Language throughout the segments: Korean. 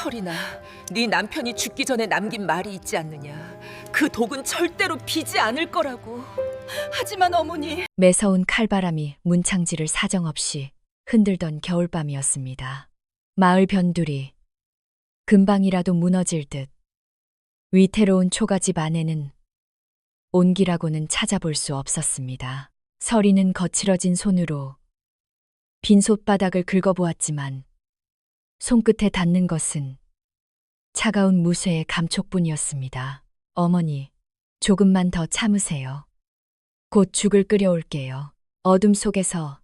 설이나, 네 남편이 죽기 전에 남긴 말이 있지 않느냐. 그 독은 절대로 비지 않을 거라고. 하지만 어머니. 매서운 칼바람이 문창지를 사정없이 흔들던 겨울밤이었습니다. 마을 변두리, 금방이라도 무너질 듯 위태로운 초가집 안에는 온기라고는 찾아볼 수 없었습니다. 설이는 거칠어진 손으로 빈 솥바닥을 긁어보았지만 손끝에 닿는 것은 차가운 무쇠의 감촉뿐이었습니다. 어머니, 조금만 더 참으세요. 곧 죽을 끓여올게요. 어둠 속에서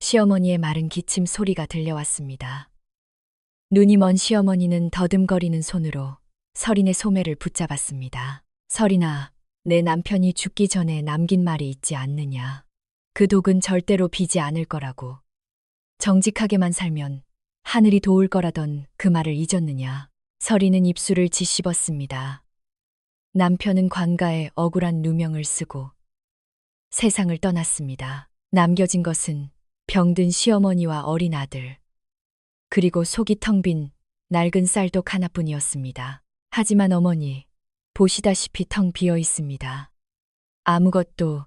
시어머니의 마른 기침 소리가 들려왔습니다. 눈이 먼 시어머니는 더듬거리는 손으로 설인의 소매를 붙잡았습니다. 설인아, 내 남편이 죽기 전에 남긴 말이 있지 않느냐. 그 독은 절대로 비지 않을 거라고. 정직하게만 살면 하늘이 도울 거라던 그 말을 잊었느냐. 설인은 입술을 짓씹었습니다. 남편은 관가에 억울한 누명을 쓰고 세상을 떠났습니다. 남겨진 것은 병든 시어머니와 어린 아들, 그리고 속이 텅 빈 낡은 쌀독 하나뿐이었습니다. 하지만 어머니, 보시다시피 텅 비어 있습니다. 아무것도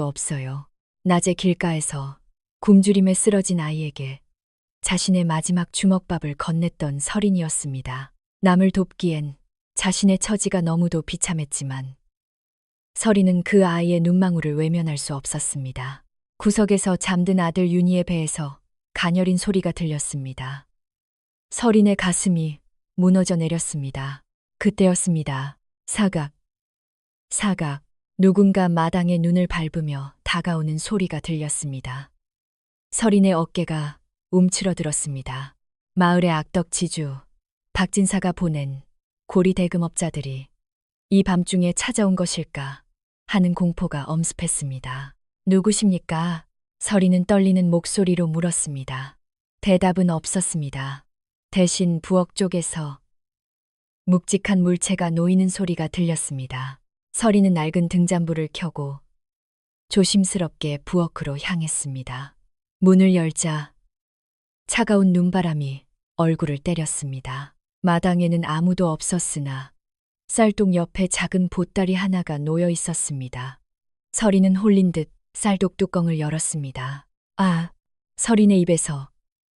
없어요. 낮에 길가에서 굶주림에 쓰러진 아이에게 자신의 마지막 주먹밥을 건넸던 설인이었습니다. 남을 돕기엔 자신의 처지가 너무도 비참했지만 설인은 그 아이의 눈망울을 외면할 수 없었습니다. 구석에서 잠든 아들 윤희의 배에서 가녀린 소리가 들렸습니다. 설인의 가슴이 무너져 내렸습니다. 그때였습니다. 사각. 누군가 마당에 눈을 밟으며 다가오는 소리가 들렸습니다. 설인의 어깨가 움츠러들었습니다. 마을의 악덕지주 박진사가 보낸 고리 대금업자들이 이 밤중에 찾아온 것일까 하는 공포가 엄습했습니다. 누구십니까? 설인은 떨리는 목소리로 물었습니다. 대답은 없었습니다. 대신 부엌 쪽에서 묵직한 물체가 놓이는 소리가 들렸습니다. 설인은 낡은 등잔불을 켜고 조심스럽게 부엌으로 향했습니다. 문을 열자 차가운 눈바람이 얼굴을 때렸습니다. 마당에는 아무도 없었으나 쌀독 옆에 작은 보따리 하나가 놓여 있었습니다. 설인은 홀린 듯 쌀독 뚜껑을 열었습니다. 아, 설인의 입에서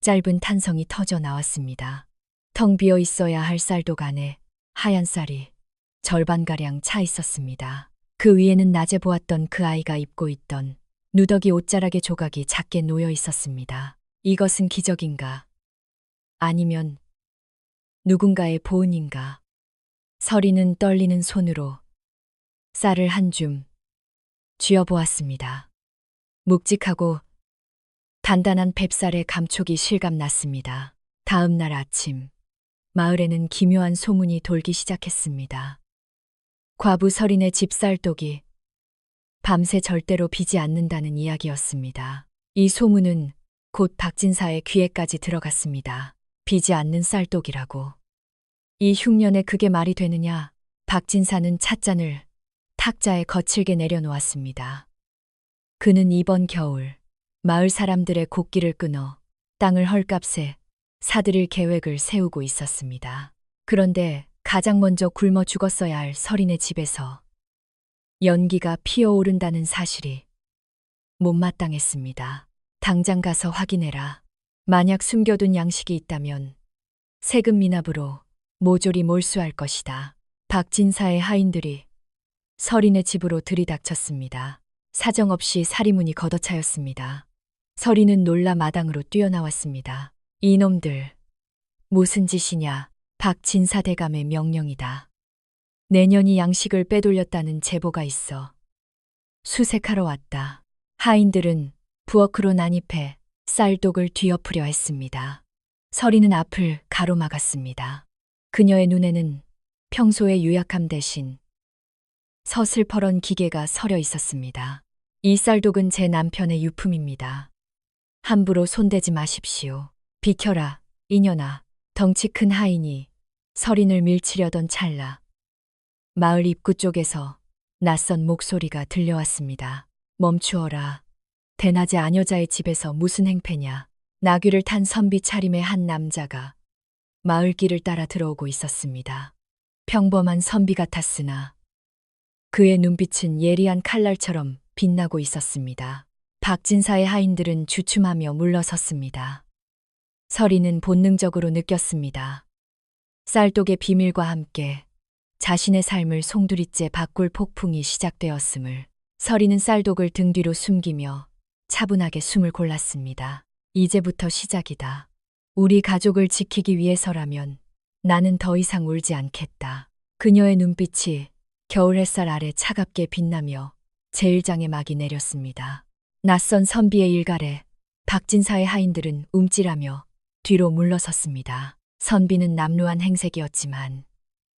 짧은 탄성이 터져 나왔습니다. 텅 비어 있어야 할 쌀독 안에 하얀 쌀이 절반가량 차 있었습니다. 그 위에는 낮에 보았던 그 아이가 입고 있던 누더기 옷자락의 조각이 작게 놓여 있었습니다. 이것은 기적인가? 아니면 누군가의 보은인가? 설이는 떨리는 손으로 쌀을 한 줌 쥐어보았습니다. 묵직하고 단단한 팹쌀의 감촉이 실감났습니다. 다음 날 아침, 마을에는 기묘한 소문이 돌기 시작했습니다. 과부 설인의 집 쌀독이 밤새 절대로 비지 않는다는 이야기였습니다. 이 소문은 곧 박진사의 귀에까지 들어갔습니다. 비지 않는 쌀독이라고. 이 흉년에 그게 말이 되느냐. 박진사는 찻잔을 탁자에 거칠게 내려놓았습니다. 그는 이번 겨울 마을 사람들의 곡기를 끊어 땅을 헐값에 사들일 계획을 세우고 있었습니다. 그런데 가장 먼저 굶어 죽었어야 할 설인의 집에서 연기가 피어오른다는 사실이 못마땅했습니다. 당장 가서 확인해라. 만약 숨겨둔 양식이 있다면 세금 미납으로 모조리 몰수할 것이다. 박진사의 하인들이 설인의 집으로 들이닥쳤습니다. 사정없이 사리문이 걷어차였습니다. 설인은 놀라 마당으로 뛰어나왔습니다. 이놈들, 무슨 짓이냐. 박진사 대감의 명령이다. 내년이 양식을 빼돌렸다는 제보가 있어 수색하러 왔다. 하인들은 부엌으로 난입해 쌀독을 뒤엎으려 했습니다. 설이는 앞을 가로막았습니다. 그녀의 눈에는 평소의 유약함 대신 서슬퍼런 기계가 서려 있었습니다. 이 쌀독은 제 남편의 유품입니다. 함부로 손대지 마십시오. 비켜라, 이년아. 덩치 큰 하인이 설인을 밀치려던 찰나 마을 입구 쪽에서 낯선 목소리가 들려왔습니다. 멈추어라. 대낮에 아녀자의 집에서 무슨 행패냐. 나귀를 탄 선비 차림의 한 남자가 마을길을 따라 들어오고 있었습니다. 평범한 선비 같았으나 그의 눈빛은 예리한 칼날처럼 빛나고 있었습니다. 박진사의 하인들은 주춤하며 물러섰습니다. 서리는 본능적으로 느꼈습니다. 쌀독의 비밀과 함께 자신의 삶을 송두리째 바꿀 폭풍이 시작되었음을. 서리는 쌀독을 등 뒤로 숨기며 차분하게 숨을 골랐습니다. 이제부터 시작이다. 우리 가족을 지키기 위해서라면 나는 더 이상 울지 않겠다. 그녀의 눈빛이 겨울 햇살 아래 차갑게 빛나며 제1장의 막이 내렸습니다. 낯선 선비의 일갈에 박진사의 하인들은 움찔하며 뒤로 물러섰습니다. 선비는 남루한 행색이었지만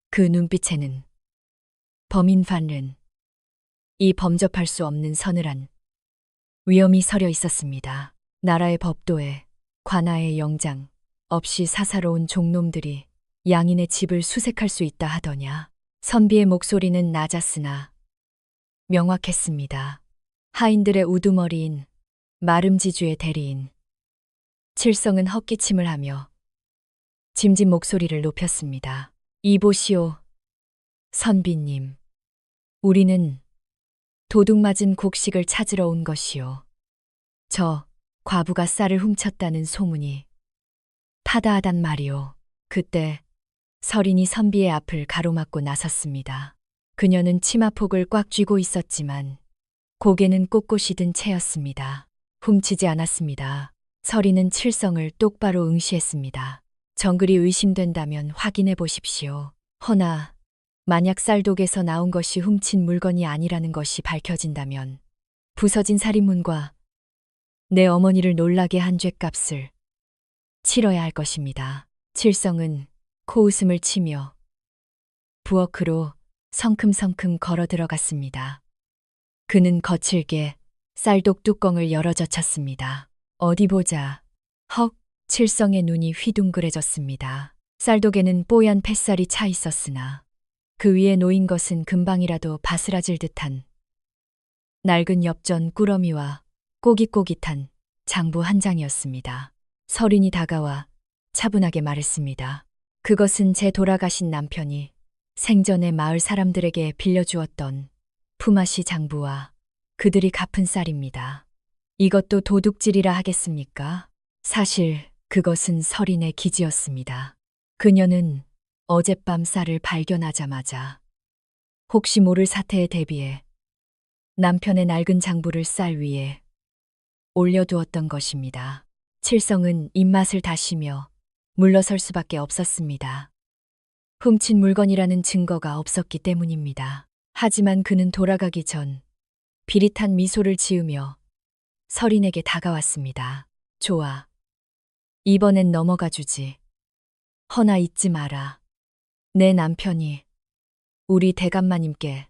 그 눈빛에는 범인판은 이 범접할 수 없는 서늘한 위험이 서려 있었습니다. 나라의 법도에 관아의 영장 없이 사사로운 종놈들이 양인의 집을 수색할 수 있다 하더냐. 선비의 목소리는 낮았으나 명확했습니다. 하인들의 우두머리인 마름지주의 대리인 칠성은 헛기침을 하며 짐진 목소리를 높였습니다. 이보시오, 선비님. 우리는 도둑맞은 곡식을 찾으러 온 것이오. 저 과부가 쌀을 훔쳤다는 소문이 파다하단 말이오. 그때 서린이 선비의 앞을 가로막고 나섰습니다. 그녀는 치마폭을 꽉 쥐고 있었지만 고개는 꼿꼿이 든 채였습니다. 훔치지 않았습니다. 서린은 칠성을 똑바로 응시했습니다. 정글이 의심된다면 확인해 보십시오. 허나 만약 쌀독에서 나온 것이 훔친 물건이 아니라는 것이 밝혀진다면 부서진 살인문과 내 어머니를 놀라게 한 죗값을 치러야 할 것입니다. 칠성은 코웃음을 치며 부엌으로 성큼성큼 걸어 들어갔습니다. 그는 거칠게 쌀독 뚜껑을 열어젖혔습니다. 어디 보자. 헉, 칠성의 눈이 휘둥그레졌습니다. 쌀독에는 뽀얀 팻쌀이 차 있었으나 그 위에 놓인 것은 금방이라도 바스라질 듯한 낡은 엽전 꾸러미와 꼬깃꼬깃한 장부 한 장이었습니다. 서린이 다가와 차분하게 말했습니다. 그것은 제 돌아가신 남편이 생전에 마을 사람들에게 빌려주었던 품앗이 장부와 그들이 갚은 쌀입니다. 이것도 도둑질이라 하겠습니까? 사실 그것은 서린의 기지였습니다. 그녀는 어젯밤 쌀을 발견하자마자 혹시 모를 사태에 대비해 남편의 낡은 장부를 쌀 위에 올려두었던 것입니다. 칠성은 입맛을 다시며 물러설 수밖에 없었습니다. 훔친 물건이라는 증거가 없었기 때문입니다. 하지만 그는 돌아가기 전 비릿한 미소를 지으며 서린에게 다가왔습니다. 좋아. 이번엔 넘어가 주지. 허나 잊지 마라. 내 남편이 우리 대감마님께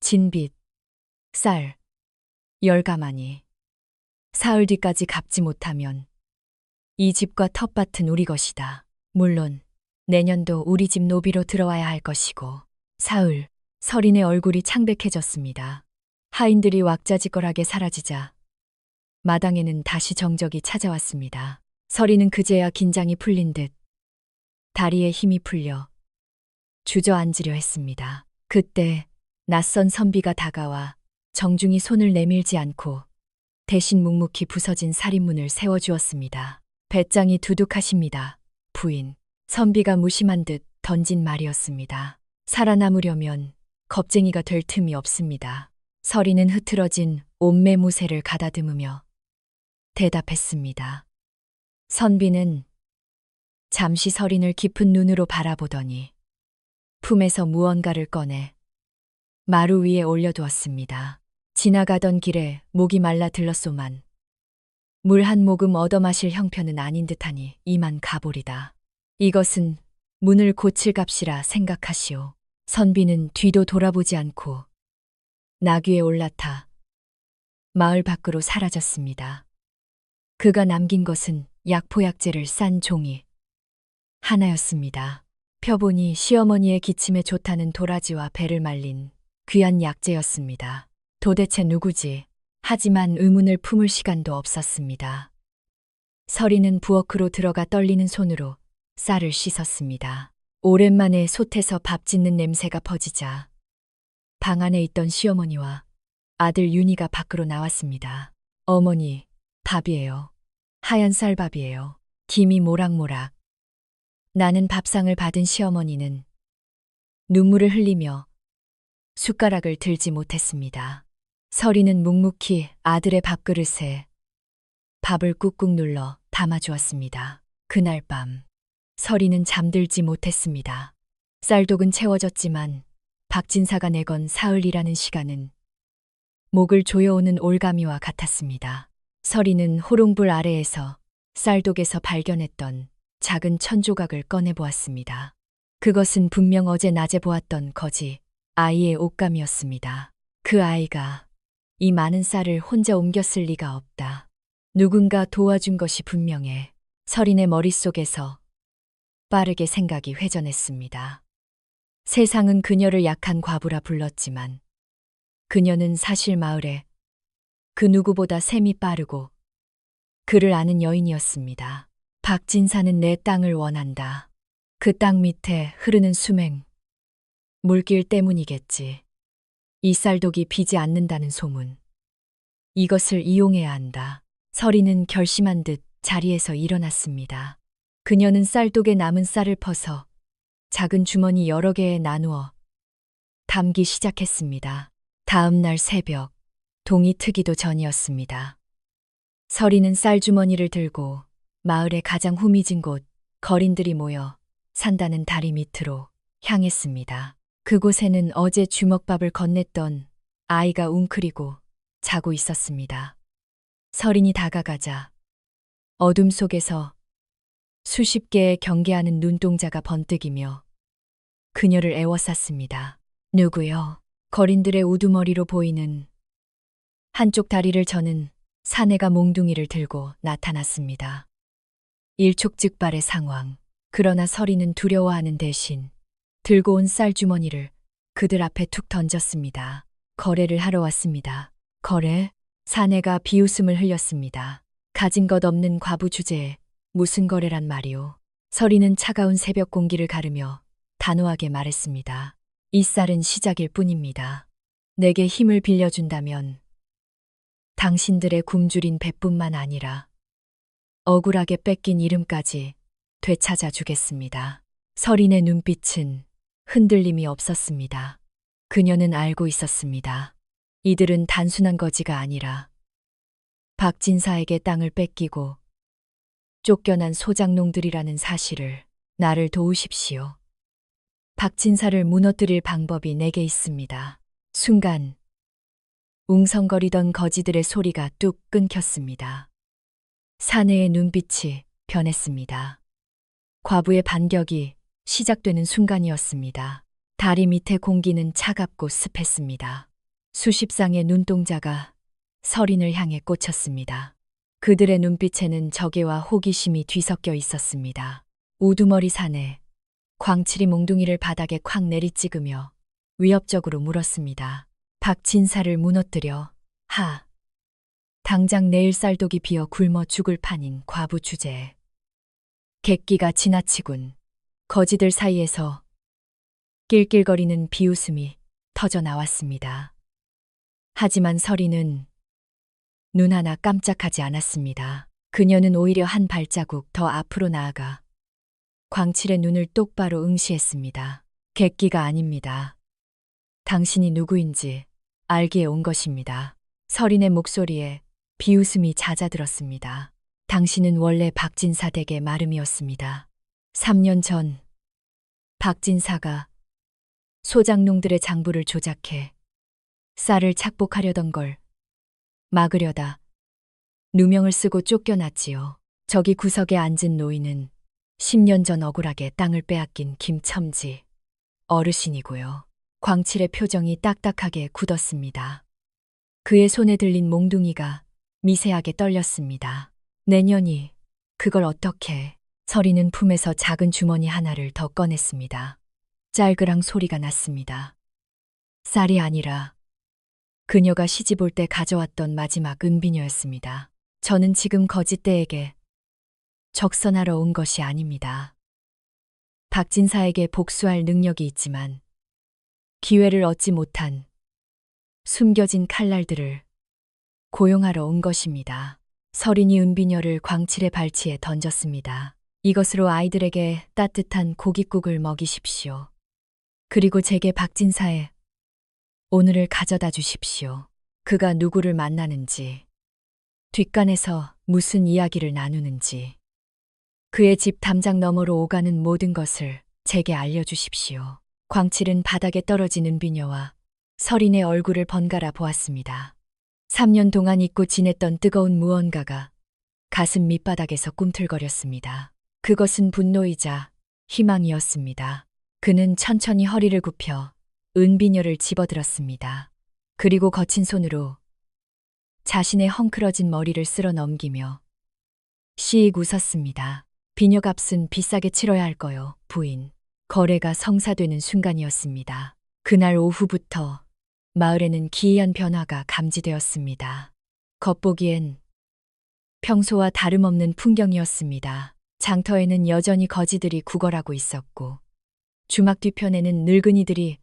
진빚, 쌀, 열가마니 사흘 뒤까지 갚지 못하면 이 집과 텃밭은 우리 것이다. 물론 내년도 우리 집 노비로 들어와야 할 것이고. 사흘, 서린의 얼굴이 창백해졌습니다. 하인들이 왁자지껄하게 사라지자 마당에는 다시 정적이 찾아왔습니다. 서린은 그제야 긴장이 풀린 듯 다리에 힘이 풀려 주저앉으려 했습니다. 그때 낯선 선비가 다가와 정중히 손을 내밀지 않고 대신 묵묵히 부서진 살인문을 세워주었습니다. 배짱이 두둑하십니다, 부인. 선비가 무심한 듯 던진 말이었습니다. 살아남으려면 겁쟁이가 될 틈이 없습니다. 서린은 흐트러진 옷매무새를 가다듬으며 대답했습니다. 선비는 잠시 서린을 깊은 눈으로 바라보더니 품에서 무언가를 꺼내 마루 위에 올려두었습니다. 지나가던 길에 목이 말라 들렀소만 물 한 모금 얻어마실 형편은 아닌 듯하니 이만 가보리다. 이것은 문을 고칠 값이라 생각하시오. 선비는 뒤도 돌아보지 않고 나귀에 올라타 마을 밖으로 사라졌습니다. 그가 남긴 것은 약포약재를 싼 종이 하나였습니다. 펴보니 시어머니의 기침에 좋다는 도라지와 배를 말린 귀한 약재였습니다. 도대체 누구지? 하지만 의문을 품을 시간도 없었습니다. 서린은 부엌으로 들어가 떨리는 손으로 쌀을 씻었습니다. 오랜만에 솥에서 밥 짓는 냄새가 퍼지자 방 안에 있던 시어머니와 아들 윤희가 밖으로 나왔습니다. 어머니, 밥이에요. 하얀 쌀밥이에요. 김이 모락모락. 나는 밥상을 받은 시어머니는 눈물을 흘리며 숟가락을 들지 못했습니다. 서리는 묵묵히 아들의 밥그릇에 밥을 꾹꾹 눌러 담아주었습니다. 그날 밤 서리는 잠들지 못했습니다. 쌀독은 채워졌지만 박진사가 내건 사흘이라는 시간은 목을 조여오는 올가미와 같았습니다. 서리는 호롱불 아래에서 쌀독에서 발견했던 작은 천조각을 꺼내보았습니다. 그것은 분명 어제 낮에 보았던 거지 아이의 옷감이었습니다. 그 아이가 이 많은 쌀을 혼자 옮겼을 리가 없다. 누군가 도와준 것이 분명해. 서린의 머릿속에서 빠르게 생각이 회전했습니다. 세상은 그녀를 약한 과부라 불렀지만 그녀는 사실 마을에 그 누구보다 셈이 빠르고 그를 아는 여인이었습니다. 박진사는 내 땅을 원한다. 그 땅 밑에 흐르는 수맹, 물길 때문이겠지. 이 쌀독이 비지 않는다는 소문. 이것을 이용해야 한다. 서리는 결심한 듯 자리에서 일어났습니다. 그녀는 쌀독에 남은 쌀을 퍼서 작은 주머니 여러 개에 나누어 담기 시작했습니다. 다음 날 새벽, 동이 트기도 전이었습니다. 서리는 쌀주머니를 들고 마을의 가장 후미진 곳, 거린들이 모여 산다는 다리 밑으로 향했습니다. 그곳에는 어제 주먹밥을 건넸던 아이가 웅크리고 자고 있었습니다. 서린이 다가가자 어둠 속에서 수십 개의 경계하는 눈동자가 번뜩이며 그녀를 애워쌌습니다. 누구요? 거린들의 우두머리로 보이는 한쪽 다리를 저는 사내가 몽둥이를 들고 나타났습니다. 일촉즉발의 상황. 그러나 서리는 두려워하는 대신 들고 온 쌀주머니를 그들 앞에 툭 던졌습니다. 거래를 하러 왔습니다. 거래? 사내가 비웃음을 흘렸습니다. 가진 것 없는 과부 주제에 무슨 거래란 말이오. 서리는 차가운 새벽 공기를 가르며 단호하게 말했습니다. 이 쌀은 시작일 뿐입니다. 내게 힘을 빌려준다면 당신들의 굶주린 배뿐만 아니라 억울하게 뺏긴 이름까지 되찾아 주겠습니다. 서린의 눈빛은 흔들림이 없었습니다. 그녀는 알고 있었습니다. 이들은 단순한 거지가 아니라 박진사에게 땅을 뺏기고 쫓겨난 소작농들이라는 사실을. 나를 도우십시오. 박진사를 무너뜨릴 방법이 내게 있습니다. 순간 웅성거리던 거지들의 소리가 뚝 끊겼습니다. 사내의 눈빛이 변했습니다. 과부의 반격이 시작되는 순간이었습니다. 다리 밑의 공기는 차갑고 습했습니다. 수십 쌍의 눈동자가 서린을 향해 꽂혔습니다. 그들의 눈빛에는 적애와 호기심이 뒤섞여 있었습니다. 우두머리 사내, 광칠이 몽둥이를 바닥에 콱 내리찍으며 위협적으로 물었습니다. 박진사를 무너뜨려. 하. 당장 내일 쌀독이 비어 굶어 죽을 판인 과부 주제에. 객기가 지나치군. 거지들 사이에서 낄낄거리는 비웃음이 터져 나왔습니다. 하지만 서리는 눈 하나 깜짝하지 않았습니다. 그녀는 오히려 한 발자국 더 앞으로 나아가 광칠의 눈을 똑바로 응시했습니다. 객기가 아닙니다. 당신이 누구인지 알기에 온 것입니다. 서린의 목소리에 비웃음이 잦아들었습니다. 당신은 원래 박진사 댁의 마름이었습니다. 3년 전 박진사가 소작농들의 장부를 조작해 쌀을 착복하려던 걸 막으려다 누명을 쓰고 쫓겨났지요. 저기 구석에 앉은 노인은 10년 전 억울하게 땅을 빼앗긴 김첨지 어르신이고요. 광칠의 표정이 딱딱하게 굳었습니다. 그의 손에 들린 몽둥이가 미세하게 떨렸습니다. 내년이 그걸 어떻게. 서리는 품에서 작은 주머니 하나를 더 꺼냈습니다. 짤그랑 소리가 났습니다. 쌀이 아니라 그녀가 시집올 때 가져왔던 마지막 은비녀였습니다. 저는 지금 거짓대에게 적선하러 온 것이 아닙니다. 박진사에게 복수할 능력이 있지만 기회를 얻지 못한 숨겨진 칼날들을 고용하러 온 것입니다. 서린이 은비녀를 광칠의 발치에 던졌습니다. 이것으로 아이들에게 따뜻한 고깃국을 먹이십시오. 그리고 제게 박진사의 오늘을 가져다 주십시오. 그가 누구를 만나는지, 뒷간에서 무슨 이야기를 나누는지, 그의 집 담장 너머로 오가는 모든 것을 제게 알려주십시오. 광칠은 바닥에 떨어진 은비녀와 서린의 얼굴을 번갈아 보았습니다. 3년 동안 잊고 지냈던 뜨거운 무언가가 가슴 밑바닥에서 꿈틀거렸습니다. 그것은 분노이자 희망이었습니다. 그는 천천히 허리를 굽혀 은비녀를 집어들었습니다. 그리고 거친 손으로 자신의 헝클어진 머리를 쓸어 넘기며 씩 웃었습니다. 비녀값은 비싸게 치러야 할 거요, 부인. 거래가 성사되는 순간이었습니다. 그날 오후부터 마을에는 기이한 변화가 감지되었습니다. 겉보기엔 평소와 다름없는 풍경이었습니다. 장터에는 여전히 거지들이 구걸하고 있었고 주막 뒤편에는 늙은이들이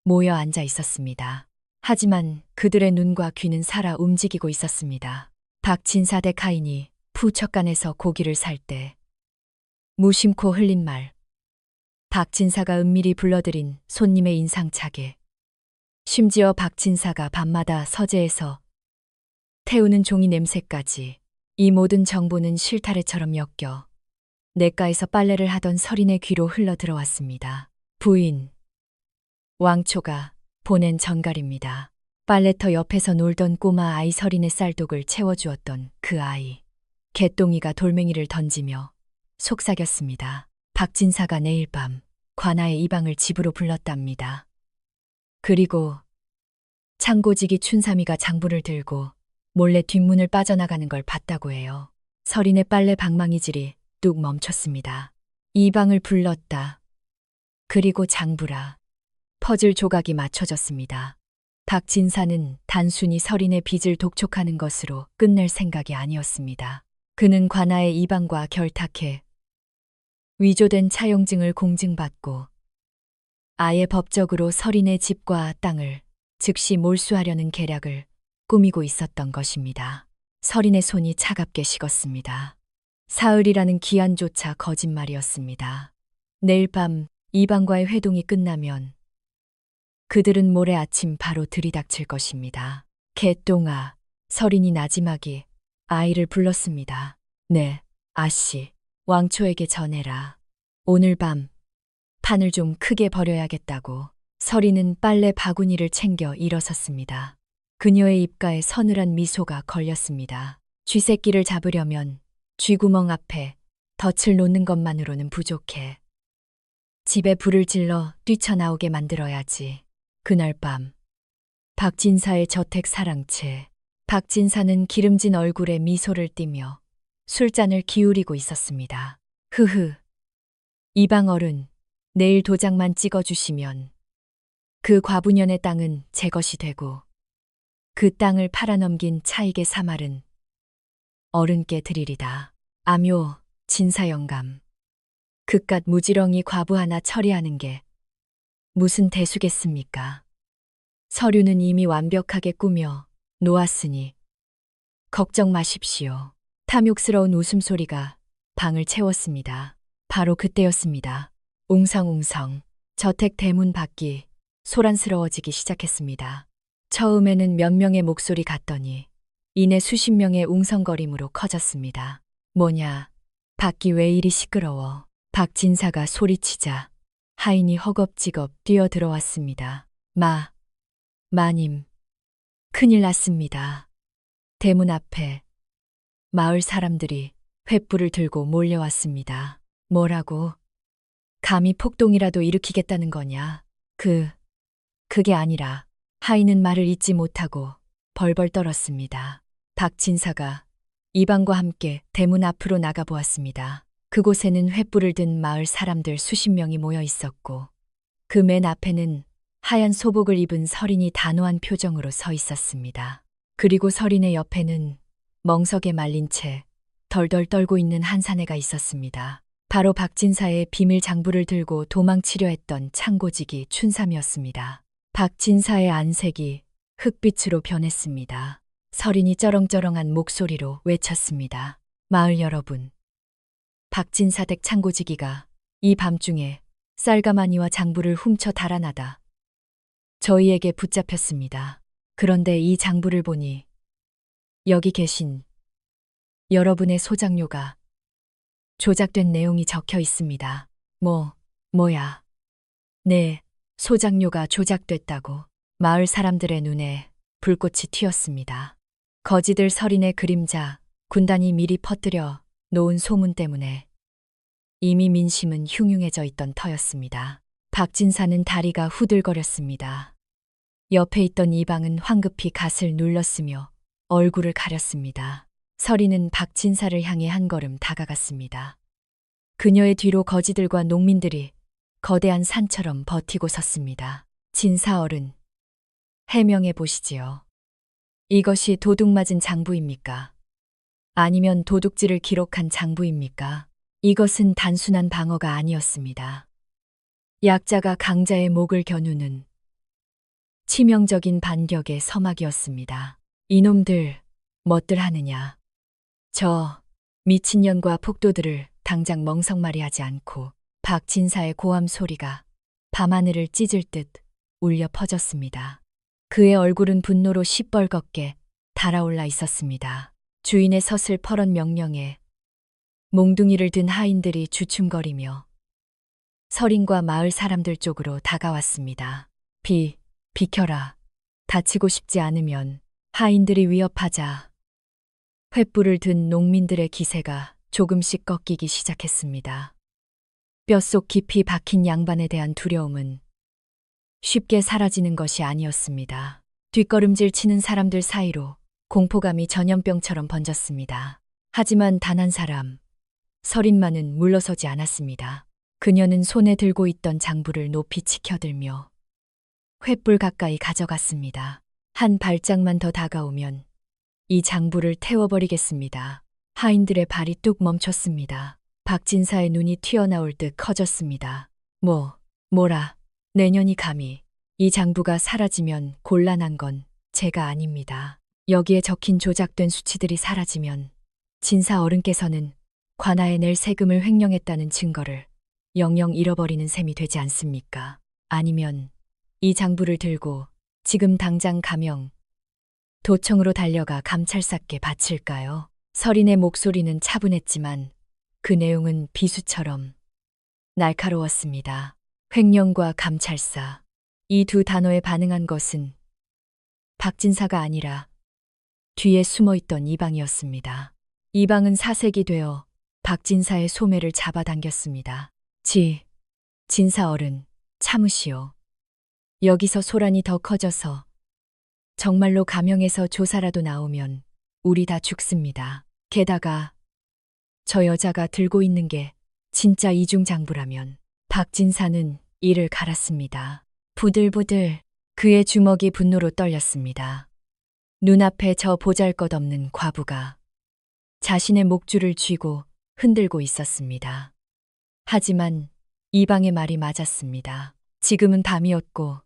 모여 앉아 있었습니다. 하지만 그들의 눈과 귀는 살아 움직이고 있었습니다. 박진사 대 카인이 푸척간에서 고기를 살 때 무심코 흘린 말, 박진사가 은밀히 불러들인 손님의 인상착에, 심지어 박진사가 밤마다 서재에서 태우는 종이 냄새까지, 이 모든 정보는 실타래처럼 엮여 냇가에서 빨래를 하던 서린의 귀로 흘러 들어왔습니다. 부인, 왕초가 보낸 전갈입니다. 빨래터 옆에서 놀던 꼬마 아이 서린의 쌀독을 채워주었던 그 아이. 개똥이가 돌멩이를 던지며 속삭였습니다. 박진사가 내일 밤 관아의 이방을 집으로 불렀답니다. 그리고 창고지기 춘삼이가 장부를 들고 몰래 뒷문을 빠져나가는 걸 봤다고 해요. 서린의 빨래 방망이질이 뚝 멈췄습니다. 이방을 불렀다. 그리고 장부라. 퍼즐 조각이 맞춰졌습니다. 박진사는 단순히 서린의 빚을 독촉하는 것으로 끝낼 생각이 아니었습니다. 그는 관아의 이방과 결탁해 위조된 차용증을 공증받고 아예 법적으로 서린의 집과 땅을 즉시 몰수하려는 계략을 꾸미고 있었던 것입니다. 서린의 손이 차갑게 식었습니다. 사흘이라는 기한조차 거짓말이었습니다. 내일 밤 이방과의 회동이 끝나면 그들은 모레 아침 바로 들이닥칠 것입니다. 개똥아, 서린이 나지막이 아이를 불렀습니다. 네, 아씨, 왕초에게 전해라. 오늘 밤 판을 좀 크게 벌여야겠다고. 서린은 빨래 바구니를 챙겨 일어섰습니다. 그녀의 입가에 서늘한 미소가 걸렸습니다. 쥐새끼를 잡으려면 쥐구멍 앞에 덫을 놓는 것만으로는 부족해. 집에 불을 질러 뛰쳐나오게 만들어야지. 그날 밤 박진사의 저택 사랑채. 박진사는 기름진 얼굴에 미소를 띠며 술잔을 기울이고 있었습니다. 흐흐. 이방 어른, 내일 도장만 찍어주시면 그 과부년의 땅은 제 것이 되고 그 땅을 팔아넘긴 차익의 사말은 어른께 드리리다. 암요, 진사영감. 그깟 무지렁이 과부 하나 처리하는 게 무슨 대수겠습니까? 서류는 이미 완벽하게 꾸며 놓았으니 걱정 마십시오. 탐욕스러운 웃음소리가 방을 채웠습니다. 바로 그때였습니다. 웅성웅성 저택 대문 밖이 소란스러워지기 시작했습니다. 처음에는 몇 명의 목소리 같더니 이내 수십 명의 웅성거림으로 커졌습니다. 뭐냐, 밖이 왜 이리 시끄러워. 박진사가 소리치자 하인이 허겁지겁 뛰어들어왔습니다. 마님, 큰일 났습니다. 대문 앞에 마을 사람들이 횃불을 들고 몰려왔습니다. 뭐라고? 감히 폭동이라도 일으키겠다는 거냐? 그게 아니라. 하인은 말을 잇지 못하고 벌벌 떨었습니다. 박진사가 이방과 함께 대문 앞으로 나가보았습니다. 그곳에는 횃불을 든 마을 사람들 수십 명이 모여 있었고 그 맨 앞에는 하얀 소복을 입은 서린이 단호한 표정으로 서 있었습니다. 그리고 서린의 옆에는 멍석에 말린 채 덜덜 떨고 있는 한 사내가 있었습니다. 바로 박진사의 비밀 장부를 들고 도망치려 했던 창고지기 춘삼이었습니다. 박진사의 안색이 흑빛으로 변했습니다. 서린이 쩌렁쩌렁한 목소리로 외쳤습니다. 마을 여러분, 박진사 댁 창고지기가 이 밤중에 쌀가마니와 장부를 훔쳐 달아나다 저희에게 붙잡혔습니다. 그런데 이 장부를 보니 여기 계신 여러분의 소장료가 조작된 내용이 적혀 있습니다. 뭐야? 네, 소장료가 조작됐다고. 마을 사람들의 눈에 불꽃이 튀었습니다. 거지들 서린의 그림자, 군단이 미리 퍼뜨려 놓은 소문 때문에 이미 민심은 흉흉해져 있던 터였습니다. 박진사는 다리가 후들거렸습니다. 옆에 있던 이방은 황급히 갓을 눌렀으며 얼굴을 가렸습니다. 서린은 박진사를 향해 한 걸음 다가갔습니다. 그녀의 뒤로 거지들과 농민들이 거대한 산처럼 버티고 섰습니다. 진사 어른, 해명해 보시지요. 이것이 도둑 맞은 장부입니까? 아니면 도둑질을 기록한 장부입니까? 이것은 단순한 방어가 아니었습니다. 약자가 강자의 목을 겨누는 치명적인 반격의 서막이었습니다. 이놈들, 뭣들 하느냐. 저 미친년과 폭도들을 당장 멍석말이하지 않고. 박진사의 고함 소리가 밤하늘을 찢을 듯 울려 퍼졌습니다. 그의 얼굴은 분노로 시뻘겋게 달아올라 있었습니다. 주인의 서슬 퍼런 명령에 몽둥이를 든 하인들이 주춤거리며 서린과 마을 사람들 쪽으로 다가왔습니다. 비켜라. 다치고 싶지 않으면. 하인들이 위협하자 횃불을 든 농민들의 기세가 조금씩 꺾이기 시작했습니다. 뼛속 깊이 박힌 양반에 대한 두려움은 쉽게 사라지는 것이 아니었습니다. 뒷걸음질 치는 사람들 사이로 공포감이 전염병처럼 번졌습니다. 하지만 단 한 사람, 서린만은 물러서지 않았습니다. 그녀는 손에 들고 있던 장부를 높이 치켜들며 횃불 가까이 가져갔습니다. 한 발짝만 더 다가오면 이 장부를 태워버리겠습니다. 하인들의 발이 뚝 멈췄습니다. 박진사의 눈이 튀어나올 듯 커졌습니다. 뭐라, 내년이 감히. 이 장부가 사라지면 곤란한 건 제가 아닙니다. 여기에 적힌 조작된 수치들이 사라지면 진사 어른께서는 관아에 낼 세금을 횡령했다는 증거를 영영 잃어버리는 셈이 되지 않습니까? 아니면 이 장부를 들고 지금 당장 가명, 도청으로 달려가 감찰사께 바칠까요? 서린의 목소리는 차분했지만 그 내용은 비수처럼 날카로웠습니다. 횡령과 감찰사. 이 두 단어에 반응한 것은 박진사가 아니라 뒤에 숨어있던 이방이었습니다. 이방은 사색이 되어 박진사의 소매를 잡아당겼습니다. 진사 어른, 참으시오. 여기서 소란이 더 커져서 정말로 가명에서 조사라도 나오면 우리 다 죽습니다. 게다가 저 여자가 들고 있는 게 진짜 이중장부라면. 박진사는 이를 갈았습니다. 부들부들 그의 주먹이 분노로 떨렸습니다. 눈앞에 저 보잘것없는 과부가 자신의 목줄을 쥐고 흔들고 있었습니다. 하지만 이방의 말이 맞았습니다. 지금은 밤이었고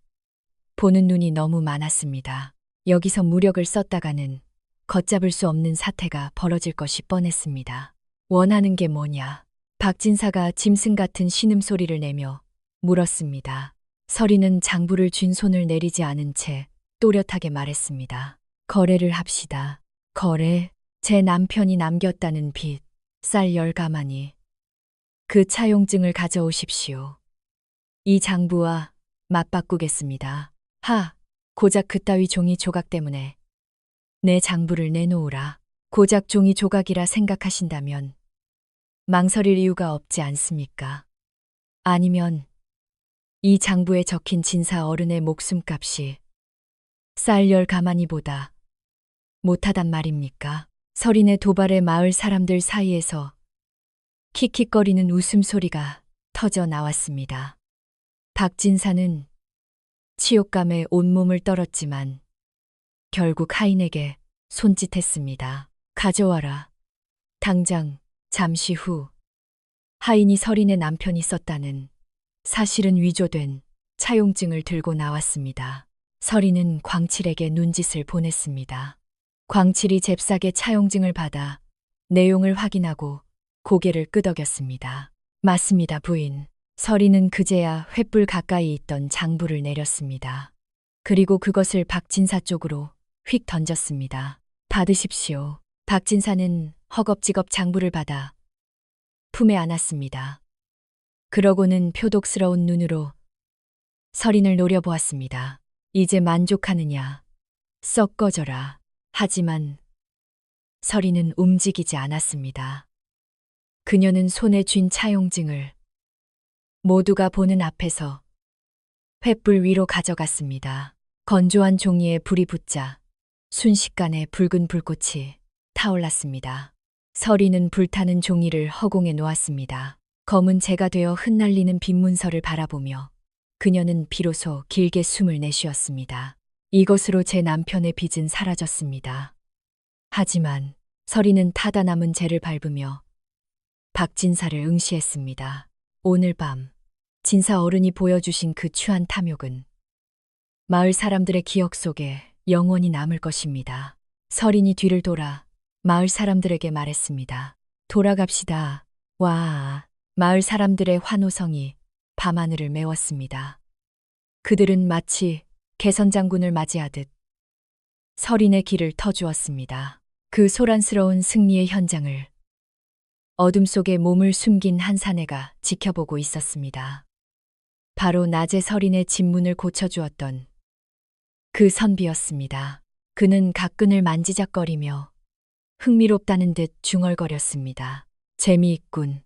보는 눈이 너무 많았습니다. 여기서 무력을 썼다가는 걷잡을 수 없는 사태가 벌어질 것이 뻔했습니다. 원하는 게 뭐냐? 박진사가 짐승 같은 신음소리를 내며 물었습니다. 서린은 장부를 쥔 손을 내리지 않은 채 또렷하게 말했습니다. 거래를 합시다. 거래? 제 남편이 남겼다는 빚, 쌀 10가마니. 그 차용증을 가져오십시오. 이 장부와 맞바꾸겠습니다. 고작 그따위 종이 조각 때문에 내 장부를 내놓으라. 고작 종이 조각이라 생각하신다면 망설일 이유가 없지 않습니까? 아니면 이 장부에 적힌 진사 어른의 목숨값이 쌀 10가마니보다 못하단 말입니까? 서린의 도발에 마을 사람들 사이에서 킥킥거리는 웃음소리가 터져 나왔습니다. 박진사는 치욕감에 온몸을 떨었지만 결국 하인에게 손짓했습니다. 가져와라. 당장, 잠시 후. 하인이 서린의 남편이 썼다는 사실은 위조된 차용증을 들고 나왔습니다. 서린은 광칠에게 눈짓을 보냈습니다. 광칠이 잽싸게 차용증을 받아 내용을 확인하고 고개를 끄덕였습니다. 맞습니다, 부인. 서린은 그제야 횃불 가까이 있던 장부를 내렸습니다. 그리고 그것을 박진사 쪽으로 휙 던졌습니다. 받으십시오. 박진사는 허겁지겁 장부를 받아 품에 안았습니다. 그러고는 표독스러운 눈으로 서린을 노려보았습니다. 이제 만족하느냐? 썩 꺼져라. 하지만 서린은 움직이지 않았습니다. 그녀는 손에 쥔 차용증을 모두가 보는 앞에서 횃불 위로 가져갔습니다. 건조한 종이에 불이 붙자 순식간에 붉은 불꽃이 타올랐습니다. 서린은 불타는 종이를 허공에 놓았습니다. 검은 재가 되어 흩날리는 빈 문서를 바라보며 그녀는 비로소 길게 숨을 내쉬었습니다. 이것으로 제 남편의 빚은 사라졌습니다. 하지만 서린은 타다 남은 재를 밟으며 박진사를 응시했습니다. 오늘 밤 진사 어른이 보여주신 그 추한 탐욕은 마을 사람들의 기억 속에 영원히 남을 것입니다. 서린이 뒤를 돌아 마을 사람들에게 말했습니다. 돌아갑시다. 와, 마을 사람들의 환호성이 밤하늘을 메웠습니다. 그들은 마치 개선장군을 맞이하듯 서린의 길을 터주었습니다. 그 소란스러운 승리의 현장을 어둠 속에 몸을 숨긴 한 사내가 지켜보고 있었습니다. 바로 낮에 서린의 집문을 고쳐주었던 그 선비였습니다. 그는 가끈을 만지작거리며 흥미롭다는 듯 중얼거렸습니다. 재미있군.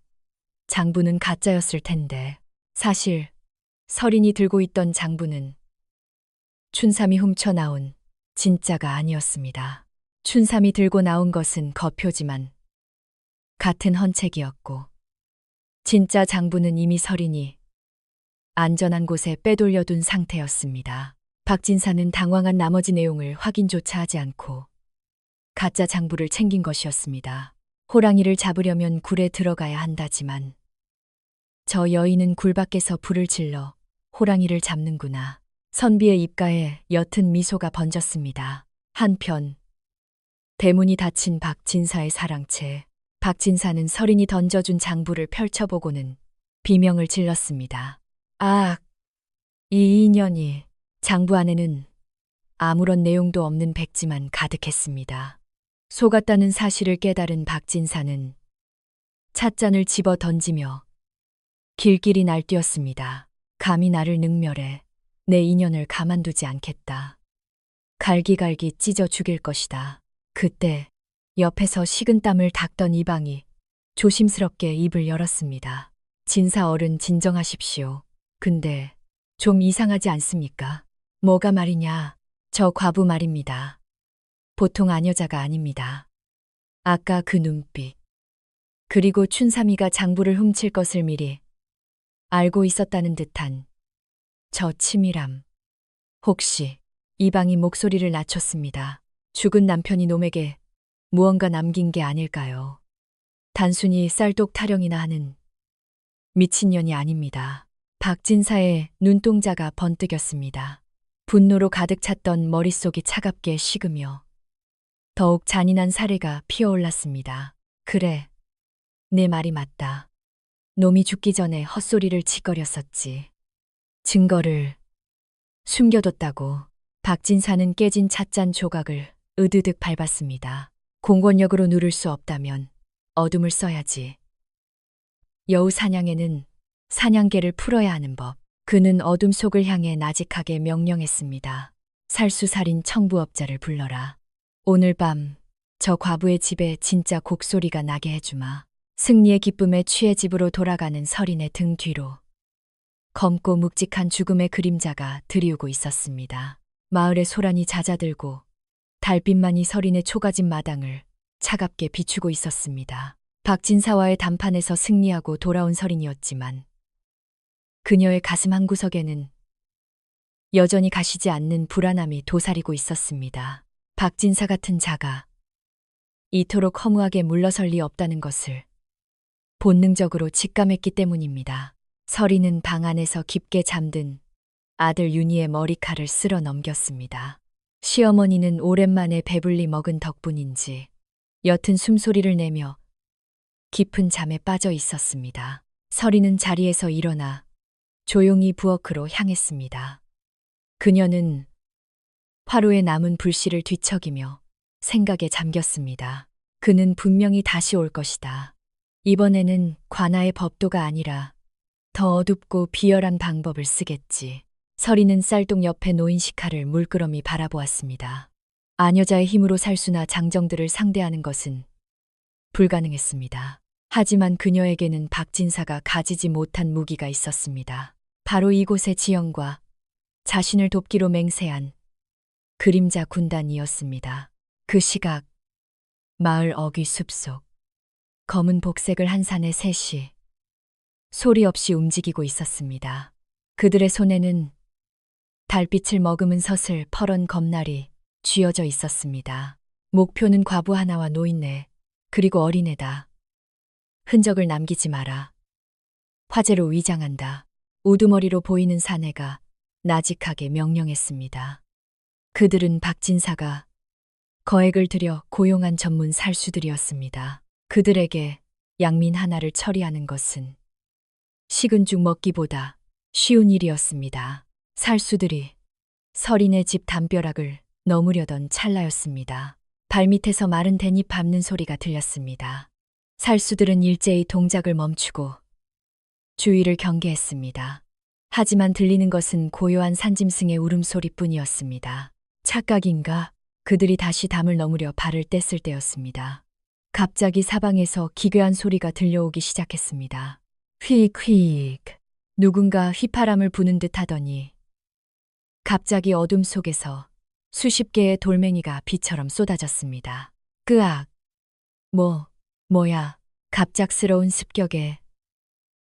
장부는 가짜였을 텐데. 사실 서린이 들고 있던 장부는 춘삼이 훔쳐나온 진짜가 아니었습니다. 춘삼이 들고 나온 것은 거표지만 같은 헌책이었고 진짜 장부는 이미 서린이 안전한 곳에 빼돌려둔 상태였습니다. 박진사는 당황한 나머지 내용을 확인조차 하지 않고 가짜 장부를 챙긴 것이었습니다. 호랑이를 잡으려면 굴에 들어가야 한다지만 저 여인은 굴 밖에서 불을 질러 호랑이를 잡는구나. 선비의 입가에 옅은 미소가 번졌습니다. 한편 대문이 닫힌 박진사의 사랑채. 박진사는 서린이 던져준 장부를 펼쳐보고는 비명을 질렀습니다. 아, 이 인연이. 장부 안에는 아무런 내용도 없는 백지만 가득했습니다. 속았다는 사실을 깨달은 박진사는 찻잔을 집어 던지며 길길이 날뛰었습니다. 감히 나를 능멸해 내 인연을 가만두지 않겠다. 갈기갈기 찢어 죽일 것이다. 그때 옆에서 식은땀을 닦던 이방이 조심스럽게 입을 열었습니다. 진사 어른 진정하십시오. 근데 좀 이상하지 않습니까? 뭐가 말이냐? 저 과부 말입니다. 보통 아녀자가 아닙니다. 아까 그 눈빛. 그리고 춘삼이가 장부를 훔칠 것을 미리 알고 있었다는 듯한 저 치밀함. 혹시 이방이 목소리를 낮췄습니다. 죽은 남편이 놈에게 무언가 남긴 게 아닐까요? 단순히 쌀독 타령이나 하는 미친년이 아닙니다. 박진사의 눈동자가 번뜩였습니다. 분노로 가득 찼던 머릿속이 차갑게 식으며 더욱 잔인한 사례가 피어올랐습니다. 그래, 내 말이 맞다. 놈이 죽기 전에 헛소리를 짓거렸었지. 증거를 숨겨뒀다고. 박진사는 깨진 찻잔 조각을 으드득 밟았습니다. 공권력으로 누를 수 없다면 어둠을 써야지. 여우 사냥에는 사냥개를 풀어야 하는 법. 그는 어둠 속을 향해 나직하게 명령했습니다. 살수살인 청부업자를 불러라. 오늘 밤 저 과부의 집에 진짜 곡소리가 나게 해주마. 승리의 기쁨에 취해 집으로 돌아가는 서린의 등 뒤로 검고 묵직한 죽음의 그림자가 들이우고 있었습니다. 마을의 소란이 잦아들고 달빛만이 서린의 초가집 마당을 차갑게 비추고 있었습니다. 박진사와의 담판에서 승리하고 돌아온 서린이었지만 그녀의 가슴 한구석에는 여전히 가시지 않는 불안함이 도사리고 있었습니다. 박진사 같은 자가 이토록 허무하게 물러설 리 없다는 것을 본능적으로 직감했기 때문입니다. 서리는 방 안에서 깊게 잠든 아들 윤희의 머리칼을 쓸어 넘겼습니다. 시어머니는 오랜만에 배불리 먹은 덕분인지 옅은 숨소리를 내며 깊은 잠에 빠져 있었습니다. 서리는 자리에서 일어나 조용히 부엌으로 향했습니다. 그녀는 화로에 남은 불씨를 뒤척이며 생각에 잠겼습니다. 그는 분명히 다시 올 것이다. 이번에는 관아의 법도가 아니라 더 어둡고 비열한 방법을 쓰겠지. 서리는 쌀동 옆에 놓인 식칼을 물끄러미 바라보았습니다. 아녀자의 힘으로 살수나 장정들을 상대하는 것은 불가능했습니다. 하지만 그녀에게는 박진사가 가지지 못한 무기가 있었습니다. 바로 이곳의 지형과 자신을 돕기로 맹세한 그림자 군단이었습니다. 그 시각 마을 어귀 숲속 검은 복색을 한 산의 셋이 소리 없이 움직이고 있었습니다. 그들의 손에는 달빛을 머금은 서슬 퍼런 검날이 쥐어져 있었습니다. 목표는 과부 하나와 노인네, 그리고 어린애다. 흔적을 남기지 마라. 화재로 위장한다. 우두머리로 보이는 사내가 나직하게 명령했습니다. 그들은 박진사가 거액을 들여 고용한 전문 살수들이었습니다. 그들에게 양민 하나를 처리하는 것은 식은 죽 먹기보다 쉬운 일이었습니다. 살수들이 서린의 집 담벼락을 넘으려던 찰나였습니다. 발밑에서 마른 대잎 밟는 소리가 들렸습니다. 살수들은 일제히 동작을 멈추고 주위를 경계했습니다. 하지만 들리는 것은 고요한 산짐승의 울음소리뿐이었습니다. 착각인가? 그들이 다시 담을 넘으려 발을 뗐을 때였습니다. 갑자기 사방에서 기괴한 소리가 들려오기 시작했습니다. 휙휙. 누군가 휘파람을 부는 듯 하더니 갑자기 어둠 속에서 수십 개의 돌멩이가 비처럼 쏟아졌습니다. 끄악. 뭐야. 갑작스러운 습격에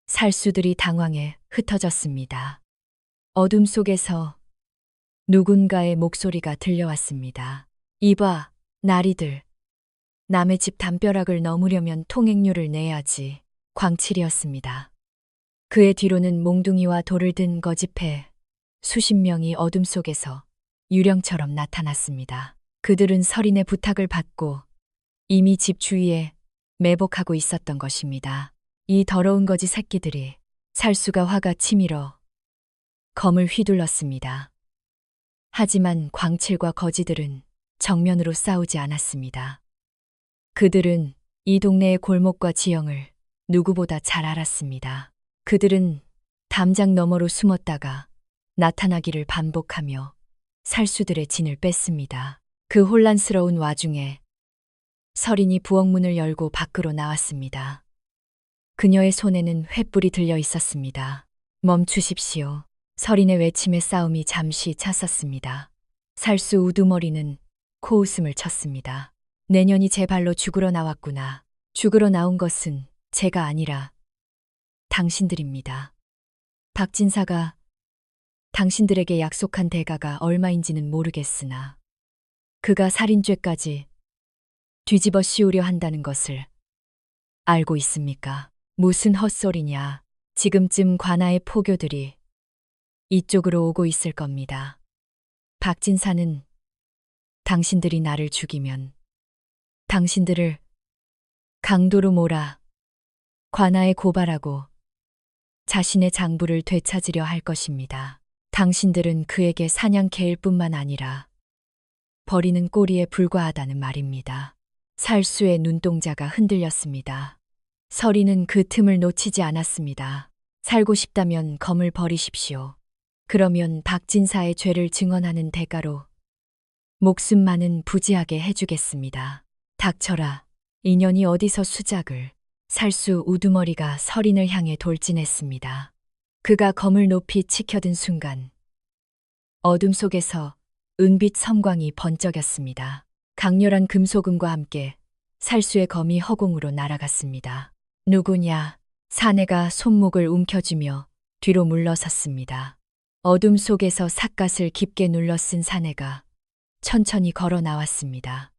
살수들이 당황해 흩어졌습니다. 어둠 속에서 누군가의 목소리가 들려왔습니다. 이봐, 나리들. 남의 집 담벼락을 넘으려면 통행료를 내야지. 광칠이었습니다. 그의 뒤로는 몽둥이와 돌을 든 거짓패 수십 명이 어둠 속에서 유령처럼 나타났습니다. 그들은 서린의 부탁을 받고 이미 집 주위에 매복하고 있었던 것입니다. 이 더러운 거지 새끼들이 살수가 화가 치밀어 검을 휘둘렀습니다. 하지만 광칠과 거지들은 정면으로 싸우지 않았습니다. 그들은 이 동네의 골목과 지형을 누구보다 잘 알았습니다. 그들은 담장 너머로 숨었다가 나타나기를 반복하며 살수들의 진을 뺐습니다. 그 혼란스러운 와중에 서린이 부엌문을 열고 밖으로 나왔습니다. 그녀의 손에는 횃불이 들려 있었습니다. 멈추십시오. 서린의 외침에 싸움이 잠시 찼었습니다. 살수 우두머리는 코웃음을 쳤습니다. 내년이 제 발로 죽으러 나왔구나. 죽으러 나온 것은 제가 아니라 당신들입니다. 박진사가 당신들에게 약속한 대가가 얼마인지는 모르겠으나 그가 살인죄까지 뒤집어 씌우려 한다는 것을 알고 있습니까? 무슨 헛소리냐. 지금쯤 관아의 포교들이 이쪽으로 오고 있을 겁니다. 박진사는 당신들이 나를 죽이면 당신들을 강도로 몰아 관아에 고발하고 자신의 장부를 되찾으려 할 것입니다. 당신들은 그에게 사냥개일 뿐만 아니라 버리는 꼴이에 불과하다는 말입니다. 살수의 눈동자가 흔들렸습니다. 서리는 그 틈을 놓치지 않았습니다. 살고 싶다면 검을 버리십시오. 그러면 박진사의 죄를 증언하는 대가로 목숨만은 부지하게 해주겠습니다. 닥쳐라. 인연이 어디서 수작을. 살수 우두머리가 서린을 향해 돌진했습니다. 그가 검을 높이 치켜든 순간 어둠 속에서 은빛 섬광이 번쩍였습니다. 강렬한 금소금과 함께 살수의 검이 허공으로 날아갔습니다. 누구냐? 사내가 손목을 움켜쥐며 뒤로 물러섰습니다. 어둠 속에서 삿갓을 깊게 눌러 쓴 사내가 천천히 걸어 나왔습니다.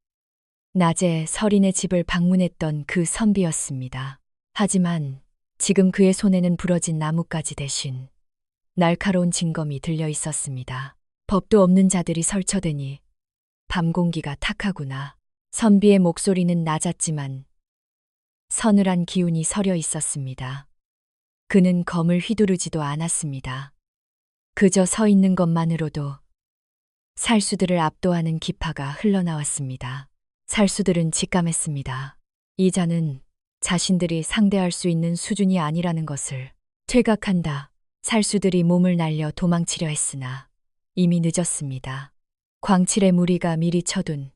낮에 서린의 집을 방문했던 그 선비였습니다. 하지만 지금 그의 손에는 부러진 나뭇가지 대신 날카로운 징검이 들려 있었습니다. 법도 없는 자들이 설쳐대니 밤 공기가 탁하구나. 선비의 목소리는 낮았지만 서늘한 기운이 서려 있었습니다. 그는 검을 휘두르지도 않았습니다. 그저 서 있는 것만으로도 살수들을 압도하는 기파가 흘러나왔습니다. 살수들은 직감했습니다. 이 자는 자신들이 상대할 수 있는 수준이 아니라는 것을 퇴각한다. 살수들이 몸을 날려 도망치려 했으나 이미 늦었습니다. 광칠의 무리가 미리 쳐둔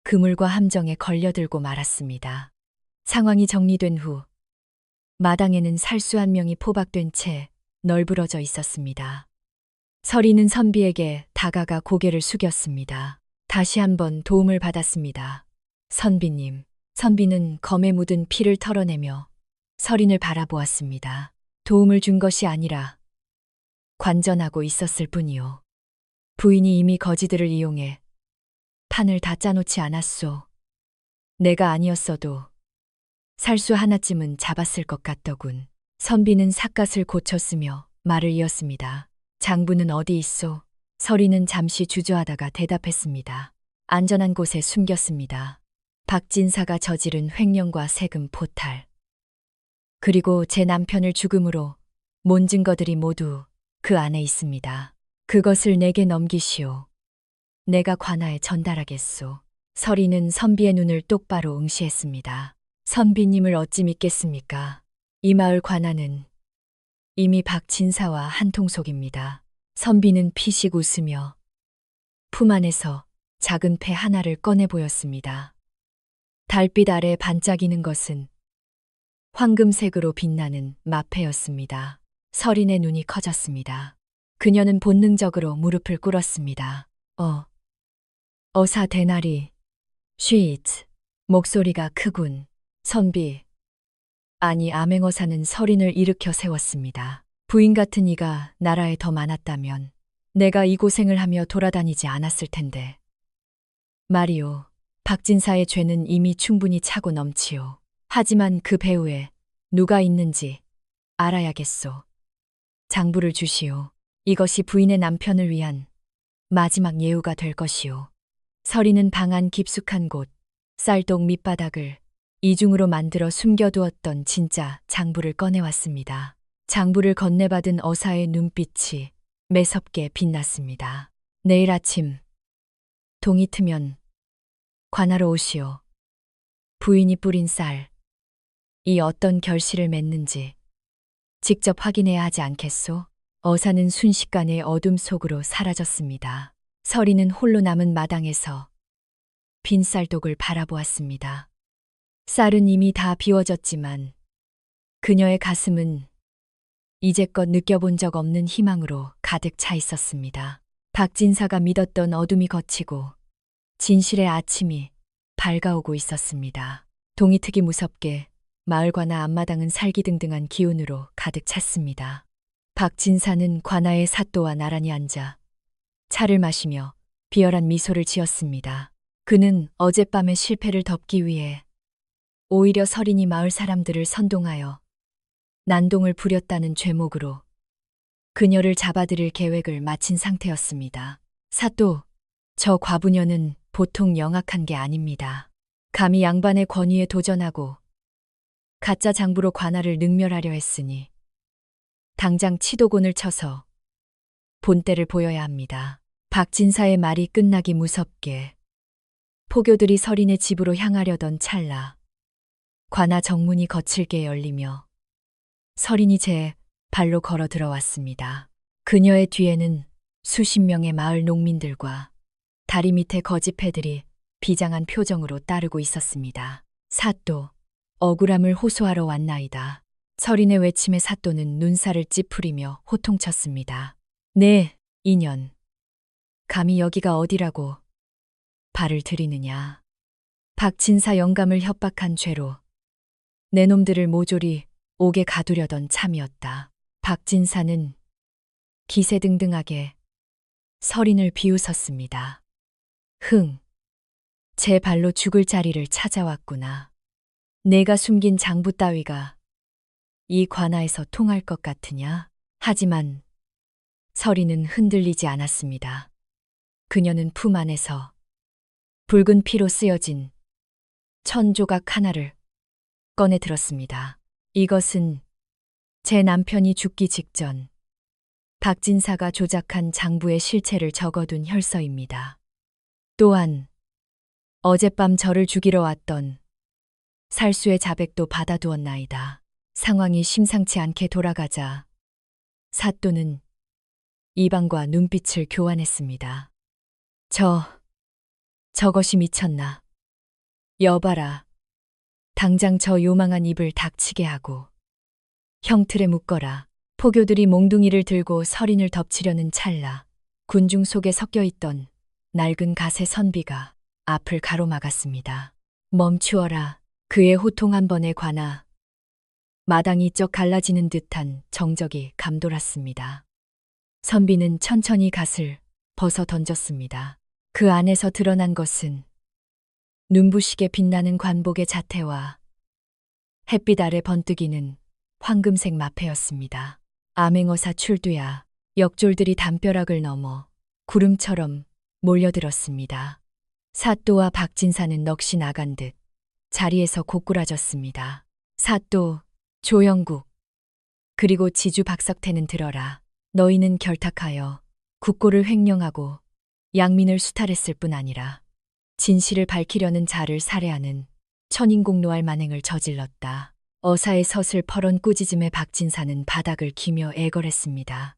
그물과 함정에 걸려들고 말았습니다. 상황이 정리된 후 마당에는 살수 한 명이 포박된 채 널브러져 있었습니다. 서리는 선비에게 다가가 고개를 숙였습니다. 다시 한번 도움을 받았습니다. 선비님. 선비는 검에 묻은 피를 털어내며 서린을 바라보았습니다. 도움을 준 것이 아니라 관전하고 있었을 뿐이요. 부인이 이미 거지들을 이용해 판을 다 짜놓지 않았소. 내가 아니었어도 살수 하나쯤은 잡았을 것 같더군. 선비는 삿갓을 고쳤으며 말을 이었습니다. 장부는 어디 있소? 서리는 잠시 주저하다가 대답했습니다. 안전한 곳에 숨겼습니다. 박진사가 저지른 횡령과 세금 포탈, 그리고 제 남편을 죽음으로 몬 증거들이 모두 그 안에 있습니다. 그것을 내게 넘기시오. 내가 관아에 전달하겠소. 서리는 선비의 눈을 똑바로 응시했습니다. 선비님을 어찌 믿겠습니까? 이 마을 관아는 이미 박진사와 한통속입니다. 선비는 피식 웃으며 품 안에서 작은 패 하나를 꺼내 보였습니다. 달빛 아래 반짝이는 것은 황금색으로 빛나는 마패였습니다. 서린의 눈이 커졌습니다. 그녀는 본능적으로 무릎을 꿇었습니다. 어사 대나리, 쉿. 목소리가 크군. 선비. 아니 암행어사는 서린을 일으켜 세웠습니다. 부인 같은 이가 나라에 더 많았다면 내가 이 고생을 하며 돌아다니지 않았을 텐데. 말이오. 박진사의 죄는 이미 충분히 차고 넘치오. 하지만 그 배후에 누가 있는지 알아야겠소. 장부를 주시오. 이것이 부인의 남편을 위한 마지막 예우가 될 것이오. 서리는 방 안 깊숙한 곳, 쌀독 밑바닥을 이중으로 만들어 숨겨두었던 진짜 장부를 꺼내왔습니다. 장부를 건네받은 어사의 눈빛이 매섭게 빛났습니다. 내일 아침 동이 트면 관하러 오시오. 부인이 뿌린 쌀, 이 어떤 결실을 맺는지 직접 확인해야 하지 않겠소? 어사는 순식간에 어둠 속으로 사라졌습니다. 서리는 홀로 남은 마당에서 빈 쌀독을 바라보았습니다. 쌀은 이미 다 비워졌지만 그녀의 가슴은 이제껏 느껴본 적 없는 희망으로 가득 차 있었습니다. 박진사가 믿었던 어둠이 걷히고 진실의 아침이 밝아오고 있었습니다. 동이 트기 무섭게 마을 관아 앞마당은 살기등등한 기운으로 가득 찼습니다. 박진사는 관아의 사또와 나란히 앉아 차를 마시며 비열한 미소를 지었습니다. 그는 어젯밤의 실패를 덮기 위해 오히려 서린이 마을 사람들을 선동하여 난동을 부렸다는 죄목으로 그녀를 잡아들일 계획을 마친 상태였습니다. 사또, 저 과부녀는 보통 영악한 게 아닙니다. 감히 양반의 권위에 도전하고 가짜 장부로 관아를 능멸하려 했으니 당장 치도곤을 쳐서 본때를 보여야 합니다. 박진사의 말이 끝나기 무섭게 포교들이 서린의 집으로 향하려던 찰나 관아 정문이 거칠게 열리며 서린이 제 발로 걸어 들어왔습니다. 그녀의 뒤에는 수십 명의 마을 농민들과 다리 밑에 거지패들이 비장한 표정으로 따르고 있었습니다. 사또, 억울함을 호소하러 왔나이다. 서린의 외침에 사또는 눈살을 찌푸리며 호통쳤습니다. 네, 인연. 감히 여기가 어디라고 발을 들이느냐. 박진사 영감을 협박한 죄로 내 놈들을 모조리 옥에 가두려던 참이었다. 박진사는 기세등등하게 서린을 비웃었습니다. 제 발로 죽을 자리를 찾아왔구나. 내가 숨긴 장부 따위가 이 관아에서 통할 것 같으냐? 하지만 서리는 흔들리지 않았습니다. 그녀는 품 안에서 붉은 피로 쓰여진 천조각 하나를 꺼내 들었습니다. 이것은 제 남편이 죽기 직전 박진사가 조작한 장부의 실체를 적어둔 혈서입니다. 또한 어젯밤 저를 죽이러 왔던 살수의 자백도 받아두었나이다. 상황이 심상치 않게 돌아가자 사또는 이방과 눈빛을 교환했습니다. 저것이 미쳤나? 여봐라. 당장 저 요망한 입을 닥치게 하고 형틀에 묶어라. 포교들이 몽둥이를 들고 서린을 덮치려는 찰나 군중 속에 섞여있던 낡은 갓의 선비가 앞을 가로막았습니다. 멈추어라. 그의 호통 한 번에 관아 마당이 쩍 갈라지는 듯한 정적이 감돌았습니다. 선비는 천천히 갓을 벗어 던졌습니다. 그 안에서 드러난 것은 눈부시게 빛나는 관복의 자태와 햇빛 아래 번뜩이는 황금색 마패였습니다. 암행어사 출두야 역졸들이 담벼락을 넘어 구름처럼 몰려들었습니다. 사또와 박진사는 넋이 나간 듯 자리에서 고꾸라졌습니다. 사또, 조영국, 그리고 지주 박석태는 들어라. 너희는 결탁하여 국고를 횡령하고 양민을 수탈했을 뿐 아니라 진실을 밝히려는 자를 살해하는 천인공노할 만행을 저질렀다. 어사의 섯을 퍼런 꾸짖음에 박진사는 바닥을 기며 애걸했습니다.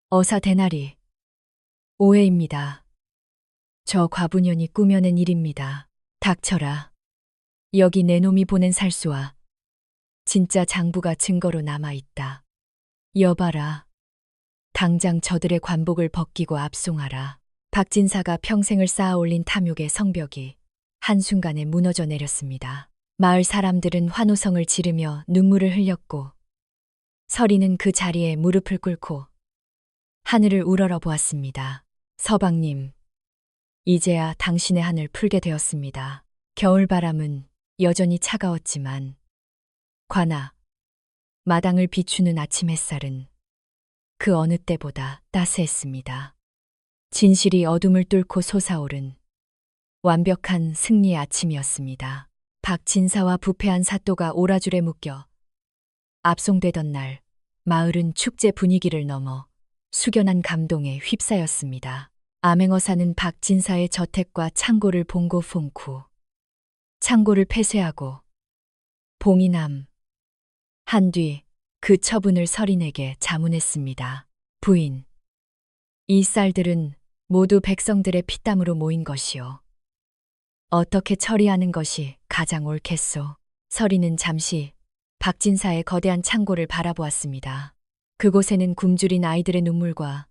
어사 대나리. 오해입니다. 저 과부년이 꾸며낸 일입니다. 닥쳐라. 여기 내 놈이 보낸 살수와 진짜 장부가 증거로 남아있다. 여봐라. 당장 저들의 관복을 벗기고 압송하라. 박진사가 평생을 쌓아올린 탐욕의 성벽이 한순간에 무너져 내렸습니다. 마을 사람들은 환호성을 지르며 눈물을 흘렸고 서리는 그 자리에 무릎을 꿇고 하늘을 우러러 보았습니다. 서방님, 이제야 당신의 한을 풀게 되었습니다. 겨울바람은 여전히 차가웠지만 관아, 마당을 비추는 아침 햇살은 그 어느 때보다 따스했습니다. 진실이 어둠을 뚫고 솟아오른 완벽한 승리의 아침이었습니다. 박진사와 부패한 사또가 오라줄에 묶여 압송되던 날, 마을은 축제 분위기를 넘어 숙연한 감동에 휩싸였습니다. 암행어사는 박진사의 저택과 창고를 봉고fon쿠, 창고를 폐쇄하고 봉인함 한 뒤 그 처분을 서린에게 자문했습니다. 부인, 이 쌀들은 모두 백성들의 피땀으로 모인 것이요. 어떻게 처리하는 것이 가장 옳겠소? 서린은 잠시 박진사의 거대한 창고를 바라보았습니다. 그곳에는 굶주린 아이들의 눈물과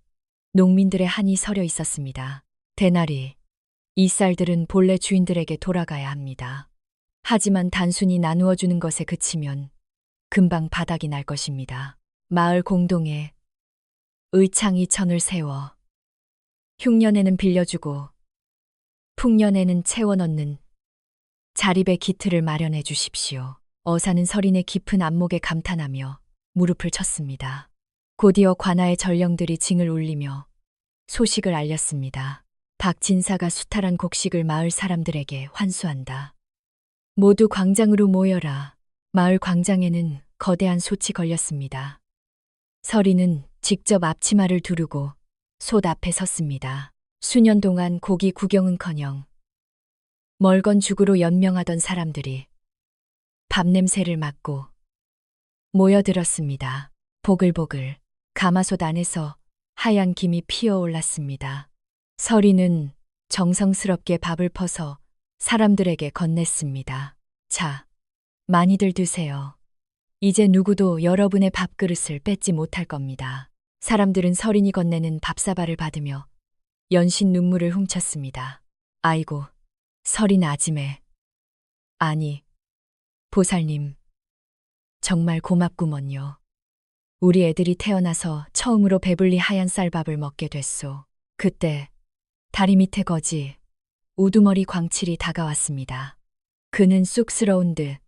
농민들의 한이 서려 있었습니다. 대나리, 이 쌀들은 본래 주인들에게 돌아가야 합니다. 하지만 단순히 나누어 주는 것에 그치면 금방 바닥이 날 것입니다. 마을 공동에 의창이 천을 세워 흉년에는 빌려주고 풍년에는 채워 넣는 자립의 기틀을 마련해 주십시오. 어사는 서린의 깊은 안목에 감탄하며 무릎을 쳤습니다. 곧이어 관아의 전령들이 징을 울리며 소식을 알렸습니다. 박진사가 수탈한 곡식을 마을 사람들에게 환수한다. 모두 광장으로 모여라. 마을 광장에는 거대한 솥이 걸렸습니다. 서린은 직접 앞치마를 두르고 솥 앞에 섰습니다. 수년 동안 고기 구경은커녕 멀건 죽으로 연명하던 사람들이 밥냄새를 맡고 모여들었습니다. 보글보글 가마솥 안에서 하얀 김이 피어올랐습니다. 서린은 정성스럽게 밥을 퍼서 사람들에게 건넸습니다. 자, 많이들 드세요. 이제 누구도 여러분의 밥그릇을 뺏지 못할 겁니다. 사람들은 서린이 건네는 밥사발을 받으며 연신 눈물을 훔쳤습니다. 아이고, 서린 아지매. 아니, 보살님. 정말 고맙구먼요. 우리 애들이 태어나서 처음으로 배불리 하얀 쌀밥을 먹게 됐소. 그때 다리 밑에 거지 우두머리 광칠이 다가왔습니다. 그는 쑥스러운 듯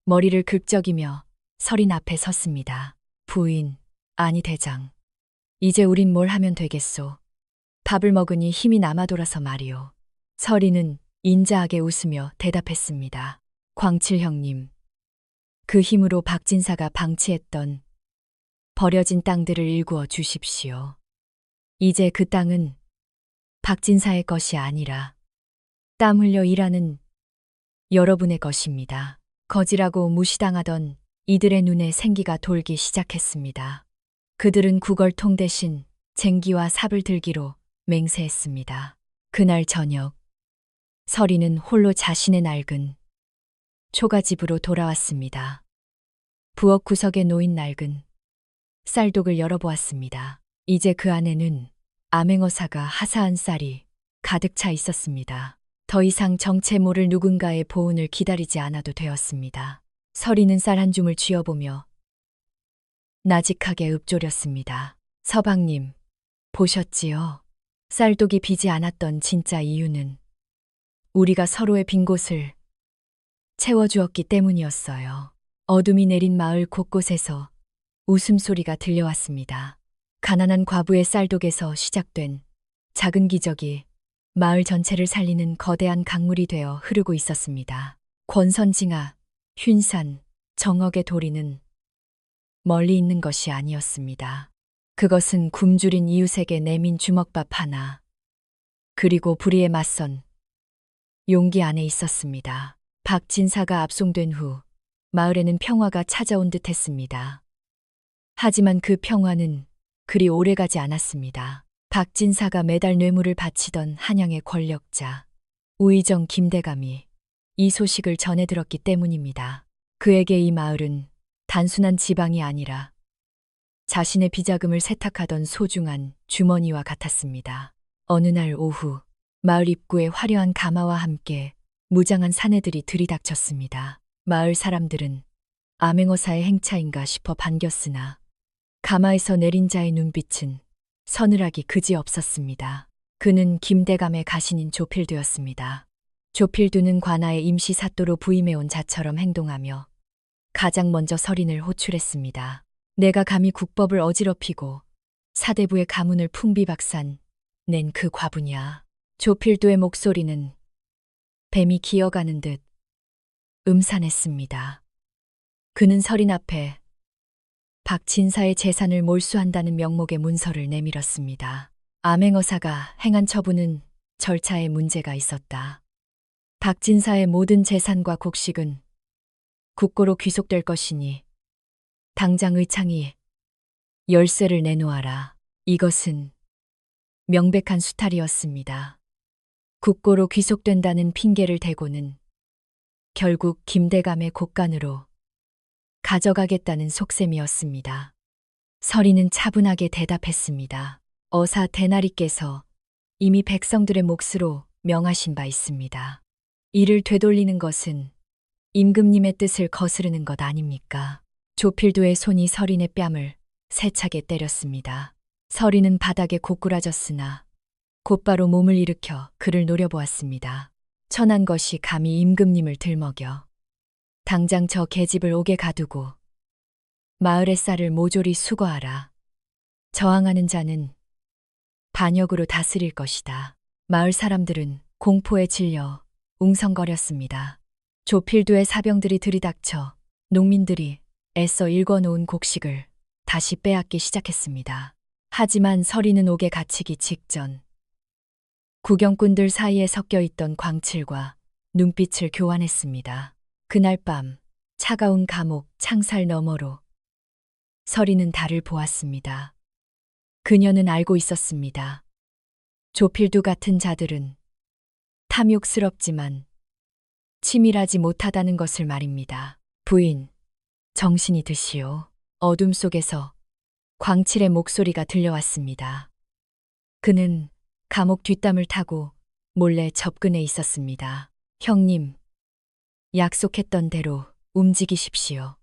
머리를 긁적이며 서린 앞에 섰습니다. 부인, 아니 대장. 이제 우린 뭘 하면 되겠소. 밥을 먹으니 힘이 남아 돌아서 말이오. 서린은 인자하게 웃으며 대답했습니다. 광칠 형님. 그 힘으로 박진사가 방치했던 버려진 땅들을 일구어 주십시오. 이제 그 땅은 박진사의 것이 아니라 땀 흘려 일하는 여러분의 것입니다. 거지라고 무시당하던 이들의 눈에 생기가 돌기 시작했습니다. 그들은 구걸통 대신 쟁기와 삽을 들기로 맹세했습니다. 그날 저녁, 서리는 홀로 자신의 낡은 초가집으로 돌아왔습니다. 부엌 구석에 놓인 낡은 쌀독을 열어보았습니다. 이제 그 안에는 암행어사가 하사한 쌀이 가득 차 있었습니다. 더 이상 정체 모를 누군가의 보훈을 기다리지 않아도 되었습니다. 서리는 쌀 한 줌을 쥐어보며 나직하게 읊조렸습니다. 서방님, 보셨지요? 쌀독이 비지 않았던 진짜 이유는 우리가 서로의 빈 곳을 채워주었기 때문이었어요. 어둠이 내린 마을 곳곳에서 웃음소리가 들려왔습니다. 가난한 과부의 쌀독에서 시작된 작은 기적이 마을 전체를 살리는 거대한 강물이 되어 흐르고 있었습니다. 권선징아, 휜산, 정억의 도리는 멀리 있는 것이 아니었습니다. 그것은 굶주린 이웃에게 내민 주먹밥 하나, 그리고 불의에 맞선 용기 안에 있었습니다. 박진사가 압송된 후 마을에는 평화가 찾아온 듯 했습니다. 하지만 그 평화는 그리 오래가지 않았습니다. 박진사가 매달 뇌물을 바치던 한양의 권력자 우의정 김대감이 이 소식을 전해 들었기 때문입니다. 그에게 이 마을은 단순한 지방이 아니라 자신의 비자금을 세탁하던 소중한 주머니와 같았습니다. 어느 날 오후 마을 입구에 화려한 가마와 함께 무장한 사내들이 들이닥쳤습니다. 마을 사람들은 암행어사의 행차인가 싶어 반겼으나 가마에서 내린 자의 눈빛은 서늘하기 그지없었습니다. 그는 김대감의 가신인 조필두였습니다. 조필두는 관아의 임시 사또로 부임해온 자처럼 행동하며 가장 먼저 서린을 호출했습니다. 내가 감히 국법을 어지럽히고 사대부의 가문을 풍비박산 낸 그 과부냐. 조필두의 목소리는 뱀이 기어가는 듯 음산했습니다. 그는 서린 앞에 박진사의 재산을 몰수한다는 명목의 문서를 내밀었습니다. 암행어사가 행한 처분은 절차에 문제가 있었다. 박진사의 모든 재산과 곡식은 국고로 귀속될 것이니 당장 의창이 열쇠를 내놓아라. 이것은 명백한 수탈이었습니다. 국고로 귀속된다는 핑계를 대고는 결국 김대감의 곳간으로 가져가겠다는 속셈이었습니다. 서리는 차분하게 대답했습니다. 어사 대나리께서 이미 백성들의 몫으로 명하신 바 있습니다. 이를 되돌리는 것은 임금님의 뜻을 거스르는 것 아닙니까? 조필두의 손이 서린의 뺨을 세차게 때렸습니다. 서린은 바닥에 고꾸라졌으나 곧바로 몸을 일으켜 그를 노려보았습니다. 천한 것이 감히 임금님을 들먹여 당장 저 계집을 옥에 가두고 마을의 쌀을 모조리 수거하라. 저항하는 자는 반역으로 다스릴 것이다. 마을 사람들은 공포에 질려 웅성거렸습니다. 조필두의 사병들이 들이닥쳐 농민들이 애써 일궈놓은 곡식을 다시 빼앗기 시작했습니다. 하지만 서리는 옥에 갇히기 직전 구경꾼들 사이에 섞여 있던 광칠과 눈빛을 교환했습니다. 그날 밤 차가운 감옥 창살 너머로 서리는 달을 보았습니다. 그녀는 알고 있었습니다. 조필두 같은 자들은 탐욕스럽지만 치밀하지 못하다는 것을 말입니다. 부인, 정신이 드시오. 어둠 속에서 광칠의 목소리가 들려왔습니다. 그는 감옥 뒷담을 타고 몰래 접근해 있었습니다. 형님, 약속했던 대로 움직이십시오.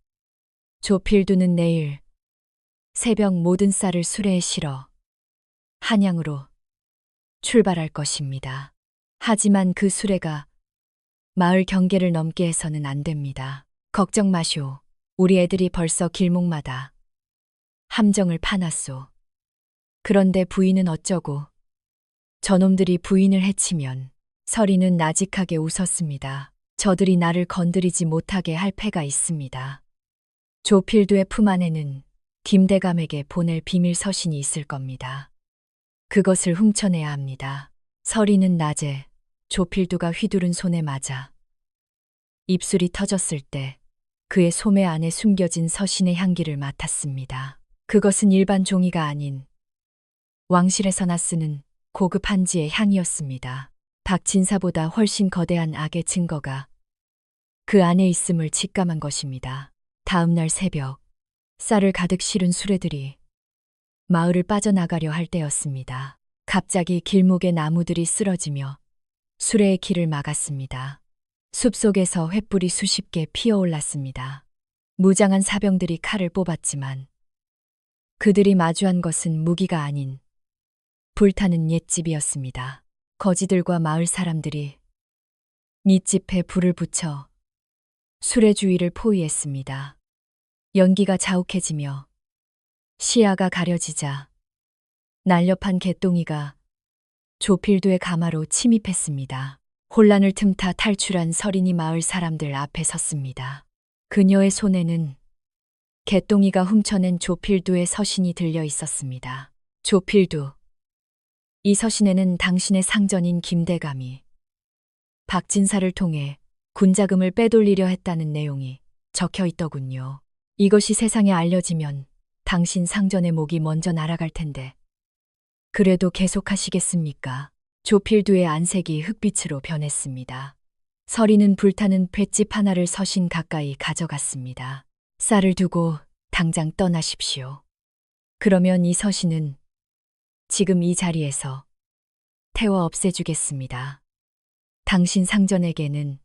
조필두는 내일 새벽 모든 쌀을 수레에 실어 한양으로 출발할 것입니다. 하지만 그 수레가 마을 경계를 넘게 해서는 안 됩니다. 걱정 마쇼. 우리 애들이 벌써 길목마다 함정을 파놨소. 그런데 부인은 어쩌고? 저놈들이 부인을 해치면. 서리는 나직하게 웃었습니다. 저들이 나를 건드리지 못하게 할 패가 있습니다. 조필두의 품 안에는 김대감에게 보낼 비밀 서신이 있을 겁니다. 그것을 훔쳐내야 합니다. 서리는 낮에 조필두가 휘두른 손에 맞아 입술이 터졌을 때 그의 소매 안에 숨겨진 서신의 향기를 맡았습니다. 그것은 일반 종이가 아닌 왕실에서나 쓰는 고급 한지의 향이었습니다. 박진사보다 훨씬 거대한 악의 증거가 그 안에 있음을 직감한 것입니다. 다음 날 새벽, 쌀을 가득 실은 수레들이 마을을 빠져나가려 할 때였습니다. 갑자기 길목의 나무들이 쓰러지며 수레의 길을 막았습니다. 숲속에서 횃불이 수십 개 피어올랐습니다. 무장한 사병들이 칼을 뽑았지만 그들이 마주한 것은 무기가 아닌 불타는 옛집이었습니다. 거지들과 마을 사람들이 윗집에 불을 붙여 수레 주위를 포위했습니다. 연기가 자욱해지며 시야가 가려지자 날렵한 개똥이가 조필두의 가마로 침입했습니다. 혼란을 틈타 탈출한 서린이 마을 사람들 앞에 섰습니다. 그녀의 손에는 개똥이가 훔쳐낸 조필두의 서신이 들려 있었습니다. 조필두, 이 서신에는 당신의 상전인 김대감이 박진사를 통해 군자금을 빼돌리려 했다는 내용이 적혀 있더군요. 이것이 세상에 알려지면 당신 상전의 목이 먼저 날아갈 텐데 그래도 계속하시겠습니까? 조필두의 안색이 흑빛으로 변했습니다. 서리는 불타는 볏짚 하나를 서신 가까이 가져갔습니다. 쌀을 두고 당장 떠나십시오. 그러면 이 서신은 지금 이 자리에서 태워 없애주겠습니다. 당신 상전에게는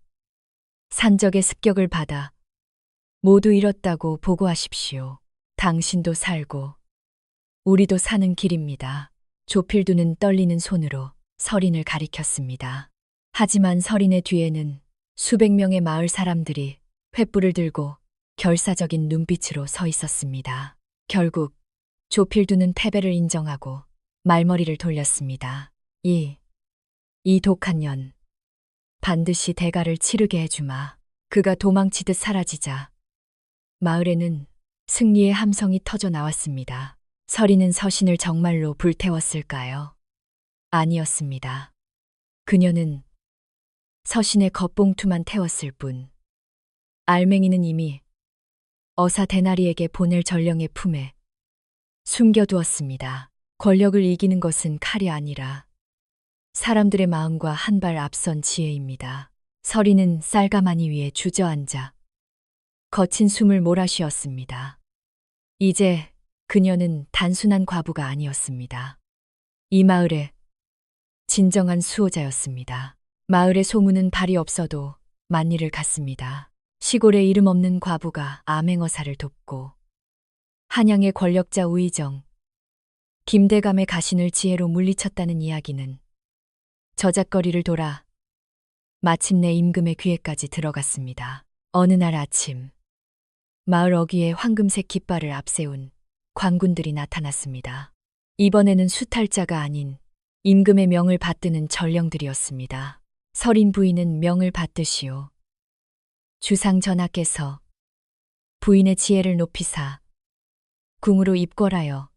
산적의 습격을 받아 모두 잃었다고 보고하십시오. 당신도 살고 우리도 사는 길입니다. 조필두는 떨리는 손으로 서린을 가리켰습니다. 하지만 서린의 뒤에는 수백 명의 마을 사람들이 횃불을 들고 결사적인 눈빛으로 서 있었습니다. 결국 조필두는 패배를 인정하고 말머리를 돌렸습니다. 이 독한 년, 반드시 대가를 치르게 해주마. 그가 도망치듯 사라지자 마을에는 승리의 함성이 터져 나왔습니다. 서리는 서신을 정말로 불태웠을까요? 아니었습니다. 그녀는 서신의 겉봉투만 태웠을 뿐. 알맹이는 이미 어사 대나리에게 보낼 전령의 품에 숨겨두었습니다. 권력을 이기는 것은 칼이 아니라 사람들의 마음과 한 발 앞선 지혜입니다. 서리는 쌀가마니 위에 주저앉아 거친 숨을 몰아쉬었습니다. 이제 그녀는 단순한 과부가 아니었습니다. 이 마을의 진정한 수호자였습니다. 마을의 소문은 발이 없어도 만리를 갔습니다. 시골에 이름 없는 과부가 암행어사를 돕고 한양의 권력자 우의정, 김대감의 가신을 지혜로 물리쳤다는 이야기는 저잣거리를 돌아 마침내 임금의 귀에까지 들어갔습니다. 어느 날 아침, 마을 어귀에 황금색 깃발을 앞세운 관군들이 나타났습니다. 이번에는 수탈자가 아닌 임금의 명을 받드는 전령들이었습니다. 서린 부인은 명을 받드시오. 주상 전하께서 부인의 지혜를 높이사 궁으로 입궐하여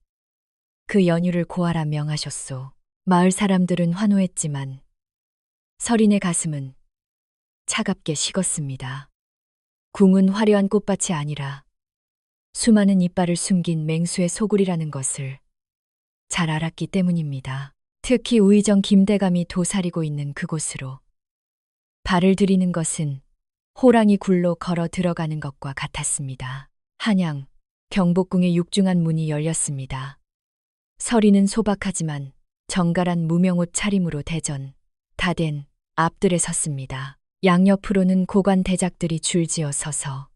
그 연유를 고하라 명하셨소. 마을 사람들은 환호했지만 서린의 가슴은 차갑게 식었습니다. 궁은 화려한 꽃밭이 아니라 수많은 이빨을 숨긴 맹수의 소굴이라는 것을 잘 알았기 때문입니다. 특히 우의정 김대감이 도사리고 있는 그곳으로 발을 들이는 것은 호랑이 굴로 걸어 들어가는 것과 같았습니다. 한양, 경복궁의 육중한 문이 열렸습니다. 서리는 소박하지만 정갈한 무명옷 차림으로 대전, 다된 앞들에 섰습니다. 양옆으로는 고관 대작들이 줄지어 서서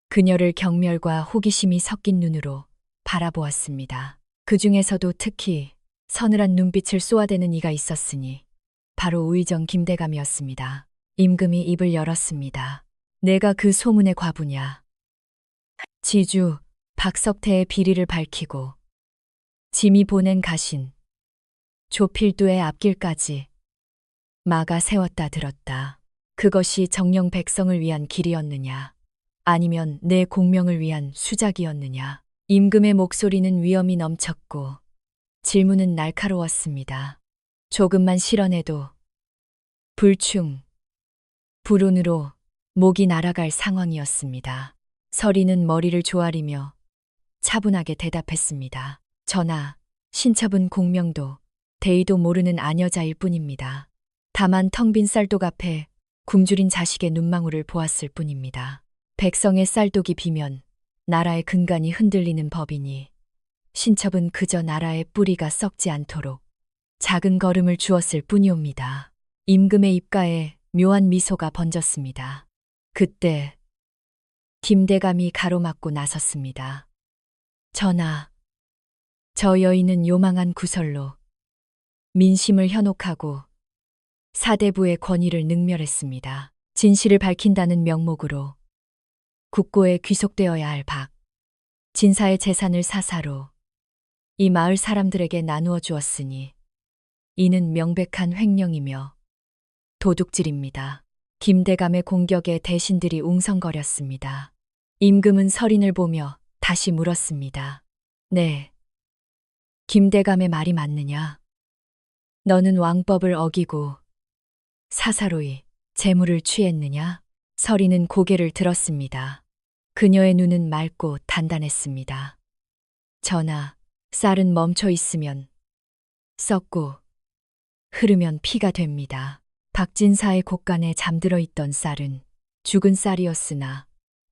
그녀를 경멸과 호기심이 섞인 눈으로 바라보았습니다. 그 중에서도 특히 서늘한 눈빛을 쏘아대는 이가 있었으니 바로 우의정 김대감이었습니다. 임금이 입을 열었습니다. 내가 그 소문의 과부냐. 지주 박석태의 비리를 밝히고 짐이 보낸 가신 조필두의 앞길까지 막아 세웠다 들었다. 그것이 정령 백성을 위한 길이었느냐, 아니면 내 공명을 위한 수작이었느냐. 임금의 목소리는 위엄이 넘쳤고 질문은 날카로웠습니다. 조금만 실언해도 불충, 불운으로 목이 날아갈 상황이었습니다. 서리는 머리를 조아리며 차분하게 대답했습니다. 전하, 신첩은 공명도 대의도 모르는 아녀자일 뿐입니다. 다만 텅 빈 쌀독 앞에 굶주린 자식의 눈망울을 보았을 뿐입니다. 백성의 쌀독이 비면 나라의 근간이 흔들리는 법이니 신첩은 그저 나라의 뿌리가 썩지 않도록 작은 걸음을 주었을 뿐이옵니다. 임금의 입가에 묘한 미소가 번졌습니다. 그때 김대감이 가로막고 나섰습니다. 전하, 저 여인은 요망한 구설로 민심을 현혹하고 사대부의 권위를 능멸했습니다. 진실을 밝힌다는 명목으로 국고에 귀속되어야 할 박 진사의 재산을 사사로 이 마을 사람들에게 나누어 주었으니 이는 명백한 횡령이며 도둑질입니다. 김대감의 공격에 대신들이 웅성거렸습니다. 임금은 서린을 보며 다시 물었습니다. 네, 김대감의 말이 맞느냐? 너는 왕법을 어기고 사사로이 재물을 취했느냐? 서린은 고개를 들었습니다. 그녀의 눈은 맑고 단단했습니다. 전하, 쌀은 멈춰 있으면 썩고 흐르면 피가 됩니다. 박진사의 곳간에 잠들어 있던 쌀은 죽은 쌀이었으나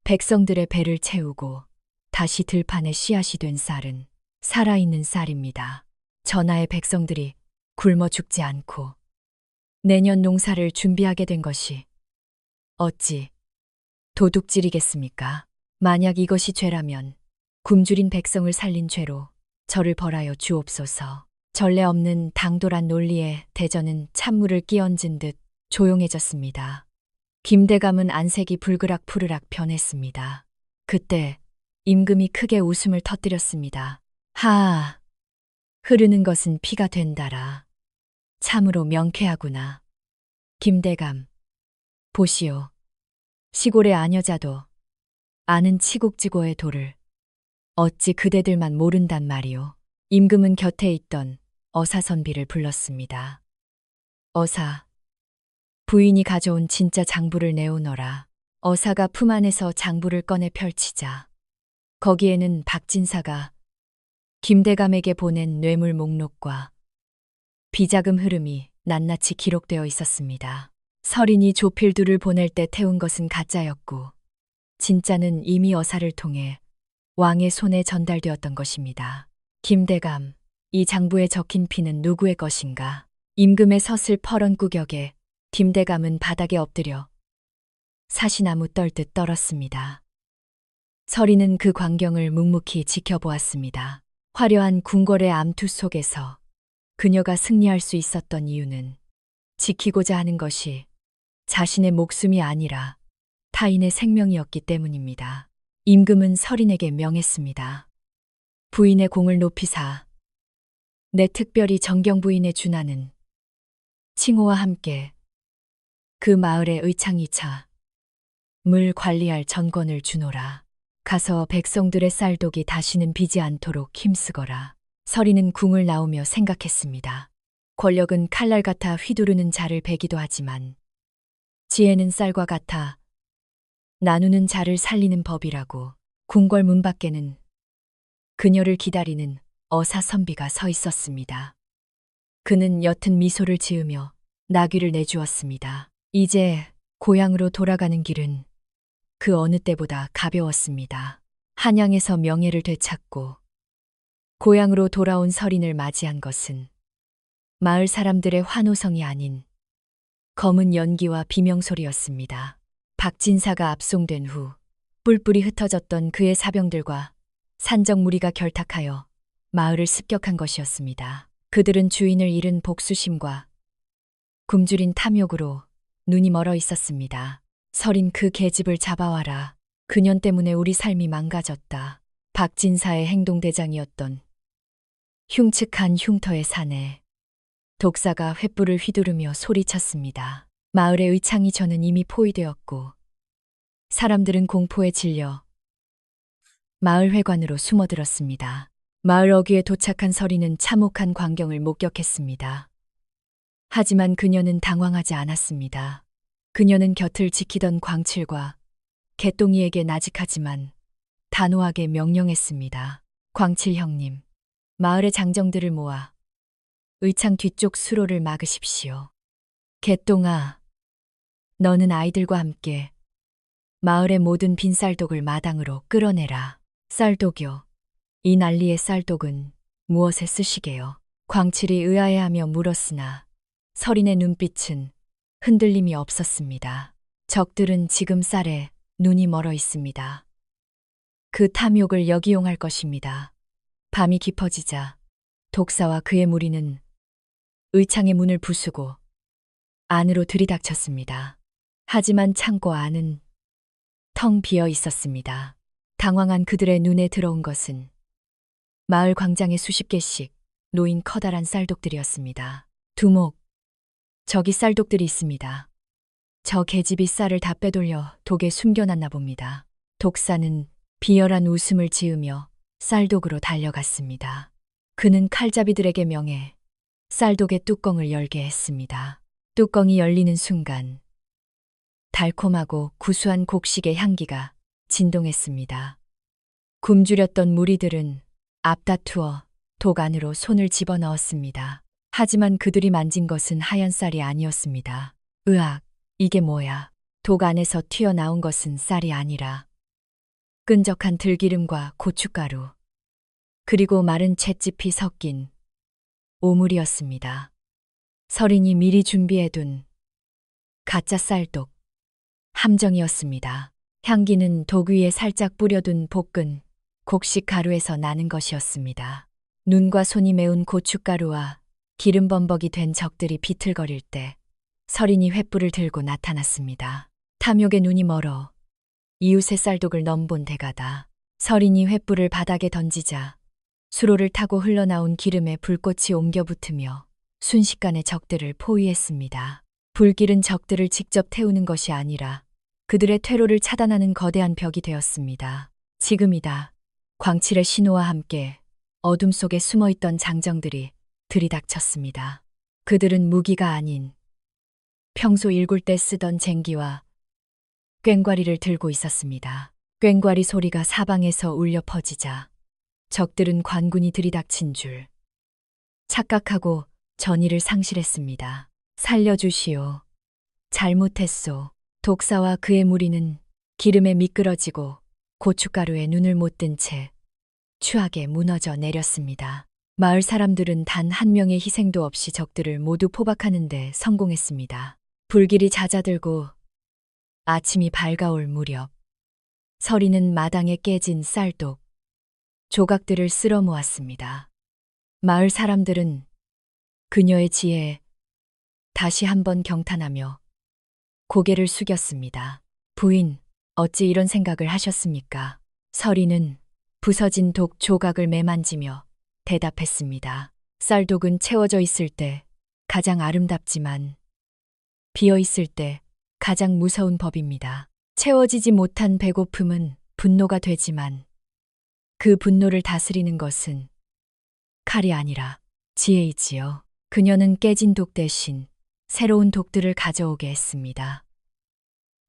백성들의 배를 채우고 다시 들판에 씨앗이 된 쌀은 살아있는 쌀입니다. 전하의 백성들이 굶어 죽지 않고 내년 농사를 준비하게 된 것이 어찌 도둑질이겠습니까? 만약 이것이 죄라면 굶주린 백성을 살린 죄로 저를 벌하여 주옵소서. 전례 없는 당돌한 논리에 대전은 찬물을 끼얹은 듯 조용해졌습니다. 김대감은 안색이 불그락 푸르락 변했습니다. 그때 임금이 크게 웃음을 터뜨렸습니다. 하아, 흐르는 것은 피가 된다라. 참으로 명쾌하구나. 김대감, 보시오. 시골의 아녀자도 아는 치국지고의 도를 어찌 그대들만 모른단 말이오. 임금은 곁에 있던 어사선비를 불렀습니다. 어사, 부인이 가져온 진짜 장부를 내오너라. 어사가 품 안에서 장부를 꺼내 펼치자 거기에는 박진사가 김대감에게 보낸 뇌물 목록과 비자금 흐름이 낱낱이 기록되어 있었습니다. 서린이 조필두를 보낼 때 태운 것은 가짜였고 진짜는 이미 어사를 통해 왕의 손에 전달되었던 것입니다. 김대감, 이 장부에 적힌 피는 누구의 것인가? 임금의 서슬 펄언구격에 김대감은 바닥에 엎드려 사시나무 떨듯 떨었습니다. 서린은 그 광경을 묵묵히 지켜보았습니다. 화려한 궁궐의 암투 속에서 그녀가 승리할 수 있었던 이유는 지키고자 하는 것이 자신의 목숨이 아니라 타인의 생명이었기 때문입니다. 임금은 서린에게 명했습니다. 부인의 공을 높이사 내 특별히 정경 부인의 준하는 칭호와 함께 그 마을의 의창이차 물 관리할 전권을 주노라. 가서 백성들의 쌀독이 다시는 비지 않도록 힘쓰거라. 서린은 궁을 나오며 생각했습니다. 권력은 칼날 같아 휘두르는 자를 베기도 하지만 지혜는 쌀과 같아 나누는 자를 살리는 법이라고. 궁궐 문 밖에는 그녀를 기다리는 어사선비가 서 있었습니다. 그는 옅은 미소를 지으며 나귀를 내주었습니다. 이제 고향으로 돌아가는 길은 그 어느 때보다 가벼웠습니다. 한양에서 명예를 되찾고 고향으로 돌아온 서린을 맞이한 것은 마을 사람들의 환호성이 아닌 검은 연기와 비명소리였습니다. 박진사가 압송된 후 뿔뿔이 흩어졌던 그의 사병들과 산적 무리가 결탁하여 마을을 습격한 것이었습니다. 그들은 주인을 잃은 복수심과 굶주린 탐욕으로 눈이 멀어 있었습니다. 설인 그 계집을 잡아와라. 그년 때문에 우리 삶이 망가졌다. 박진사의 행동대장이었던 흉측한 흉터의 사내. 독사가 횃불을 휘두르며 소리쳤습니다. 마을의 의창이 저는 이미 포위되었고 사람들은 공포에 질려 마을 회관으로 숨어들었습니다. 마을 어귀에 도착한 서리는 참혹한 광경을 목격했습니다. 하지만 그녀는 당황하지 않았습니다. 그녀는 곁을 지키던 광칠과 개똥이에게 나직하지만 단호하게 명령했습니다. 광칠 형님, 마을의 장정들을 모아 의창 뒤쪽 수로를 막으십시오. 개똥아, 너는 아이들과 함께 마을의 모든 빈 쌀독을 마당으로 끌어내라. 쌀독이요. 이 난리의 쌀독은 무엇에 쓰시게요? 광칠이 의아해하며 물었으나 설인의 눈빛은 흔들림이 없었습니다. 적들은 지금 쌀에 눈이 멀어 있습니다. 그 탐욕을 역이용할 것입니다. 밤이 깊어지자 독사와 그의 무리는 의창의 문을 부수고 안으로 들이닥쳤습니다. 하지만 창고 안은 텅 비어 있었습니다. 당황한 그들의 눈에 들어온 것은 마을 광장에 수십 개씩 놓인 커다란 쌀독들이었습니다. 두목, 저기 쌀독들이 있습니다. 저 계집이 쌀을 다 빼돌려 독에 숨겨놨나 봅니다. 독사는 비열한 웃음을 지으며 쌀독으로 달려갔습니다. 그는 칼잡이들에게 명해 쌀독의 뚜껑을 열게 했습니다. 뚜껑이 열리는 순간 달콤하고 구수한 곡식의 향기가 진동했습니다. 굶주렸던 무리들은 앞다투어 독 안으로 손을 집어넣었습니다. 하지만 그들이 만진 것은 하얀 쌀이 아니었습니다. 으악, 이게 뭐야? 독 안에서 튀어나온 것은 쌀이 아니라 끈적한 들기름과 고춧가루, 그리고 마른 잿짚이 섞인 오물이었습니다. 설인이 미리 준비해둔 가짜 쌀독, 함정이었습니다. 향기는 독 위에 살짝 뿌려둔 볶은 곡식 가루에서 나는 것이었습니다. 눈과 손이 매운 고춧가루와 기름 범벅이 된 적들이 비틀거릴 때 설인이 횃불을 들고 나타났습니다. 탐욕의 눈이 멀어 이웃의 쌀독을 넘본 대가다. 설인이 횃불을 바닥에 던지자 수로를 타고 흘러나온 기름에 불꽃이 옮겨붙으며 순식간에 적들을 포위했습니다. 불길은 적들을 직접 태우는 것이 아니라 그들의 퇴로를 차단하는 거대한 벽이 되었습니다. 지금이다. 광칠의 신호와 함께 어둠 속에 숨어있던 장정들이 들이닥쳤습니다. 그들은 무기가 아닌 평소 일굴 때 쓰던 쟁기와 꽹과리를 들고 있었습니다. 꽹과리 소리가 사방에서 울려 퍼지자 적들은 관군이 들이닥친 줄 착각하고 전의를 상실했습니다. 살려주시오. 잘못했소. 독사와 그의 무리는 기름에 미끄러지고 고춧가루에 눈을 못 뜬 채 추하게 무너져 내렸습니다. 마을 사람들은 단 한 명의 희생도 없이 적들을 모두 포박하는 데 성공했습니다. 불길이 잦아들고 아침이 밝아올 무렵 설이는 마당에 깨진 쌀독 조각들을 쓸어 모았습니다. 마을 사람들은 그녀의 지혜에 다시 한번 경탄하며 고개를 숙였습니다. 부인, 어찌 이런 생각을 하셨습니까? 설이는 부서진 독 조각을 매만지며 대답했습니다. 쌀독은 채워져 있을 때 가장 아름답지만 비어 있을 때 가장 무서운 법입니다. 채워지지 못한 배고픔은 분노가 되지만 그 분노를 다스리는 것은 칼이 아니라 지혜이지요. 그녀는 깨진 독 대신 새로운 독들을 가져오게 했습니다.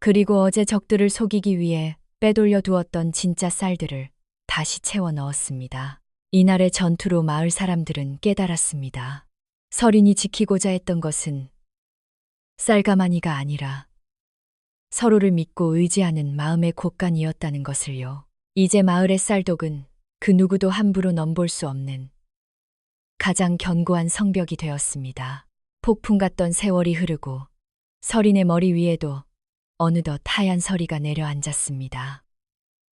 그리고 어제 적들을 속이기 위해 빼돌려 두었던 진짜 쌀들을 다시 채워 넣었습니다. 이날의 전투로 마을 사람들은 깨달았습니다. 설인이 지키고자 했던 것은 쌀가마니가 아니라 서로를 믿고 의지하는 마음의 곳간이었다는 것을요. 이제 마을의 쌀독은 그 누구도 함부로 넘볼 수 없는 가장 견고한 성벽이 되었습니다. 폭풍 같던 세월이 흐르고 설인의 머리 위에도 어느덧 하얀 서리가 내려앉았습니다.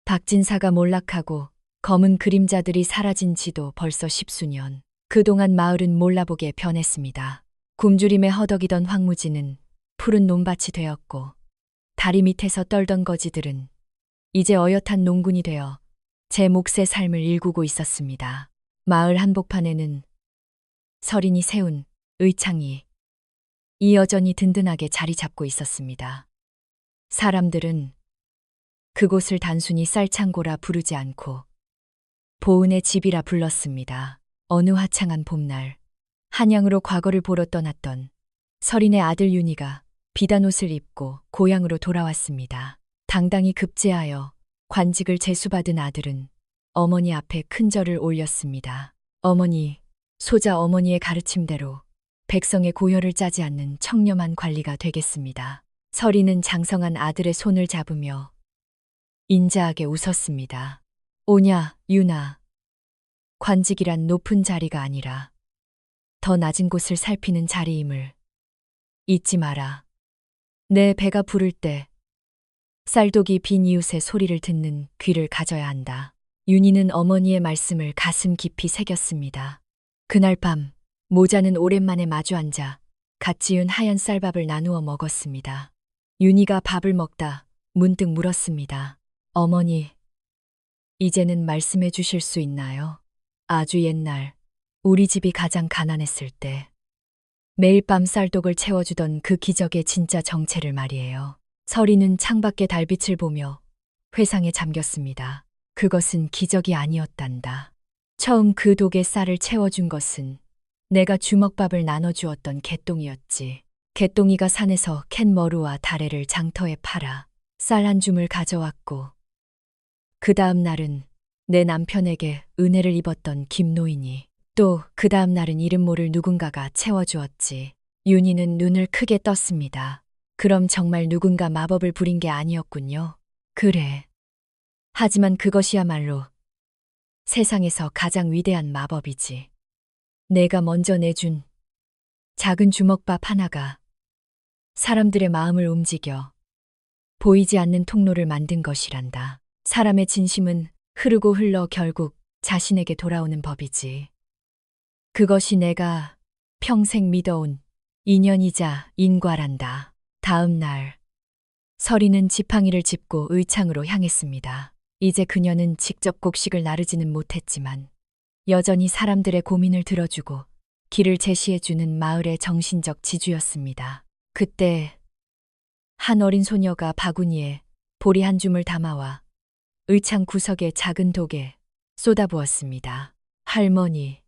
박진사가 몰락하고 검은 그림자들이 사라진 지도 벌써 10수년. 그동안 마을은 몰라보게 변했습니다. 굶주림에 허덕이던 황무지는 푸른 논밭이 되었고 다리 밑에서 떨던 거지들은 이제 어엿한 농군이 되어 제 몫의 삶을 일구고 있었습니다. 마을 한복판에는 서린이 세운 의창이 여전히 든든하게 자리 잡고 있었습니다. 사람들은 그곳을 단순히 쌀창고라 부르지 않고 보은의 집이라 불렀습니다. 어느 화창한 봄날, 한양으로 과거를 보러 떠났던 서린의 아들 윤희가 비단 옷을 입고 고향으로 돌아왔습니다. 당당히 급제하여 관직을 제수받은 아들은 어머니 앞에 큰 절을 올렸습니다. 어머니, 소자 어머니의 가르침대로 백성의 고혈을 짜지 않는 청렴한 관리가 되겠습니다. 서린은 장성한 아들의 손을 잡으며 인자하게 웃었습니다. 오냐, 윤아. 관직이란 높은 자리가 아니라 더 낮은 곳을 살피는 자리임을 잊지 마라. 내 배가 부를 때 쌀독이 빈 이웃의 소리를 듣는 귀를 가져야 한다. 윤희는 어머니의 말씀을 가슴 깊이 새겼습니다. 그날 밤 모자는 오랜만에 마주 앉아 갓 지은 하얀 쌀밥을 나누어 먹었습니다. 윤희가 밥을 먹다 문득 물었습니다. 어머니, 이제는 말씀해 주실 수 있나요? 아주 옛날 우리 집이 가장 가난했을 때 매일 밤 쌀독을 채워주던 그 기적의 진짜 정체를 말이에요. 서린은 창밖의 달빛을 보며 회상에 잠겼습니다. 그것은 기적이 아니었단다. 처음 그 독에 쌀을 채워준 것은 내가 주먹밥을 나눠주었던 개똥이었지. 개똥이가 산에서 캔 머루와 다래를 장터에 팔아 쌀 한 줌을 가져왔고 그 다음 날은 내 남편에게 은혜를 입었던 김노인이 또 그 다음 날은 이름 모를 누군가가 채워주었지. 윤희는 눈을 크게 떴습니다. 그럼 정말 누군가 마법을 부린 게 아니었군요. 그래. 하지만 그것이야말로 세상에서 가장 위대한 마법이지. 내가 먼저 내준 작은 주먹밥 하나가 사람들의 마음을 움직여 보이지 않는 통로를 만든 것이란다. 사람의 진심은 흐르고 흘러 결국 자신에게 돌아오는 법이지. 그것이 내가 평생 믿어온 인연이자 인과란다. 다음 날, 서린은 지팡이를 짚고 의창으로 향했습니다. 이제 그녀는 직접 곡식을 나르지는 못했지만 여전히 사람들의 고민을 들어주고 길을 제시해주는 마을의 정신적 지주였습니다. 그때 한 어린 소녀가 바구니에 보리 한 줌을 담아와 의창 구석의 작은 독에 쏟아부었습니다. 할머니,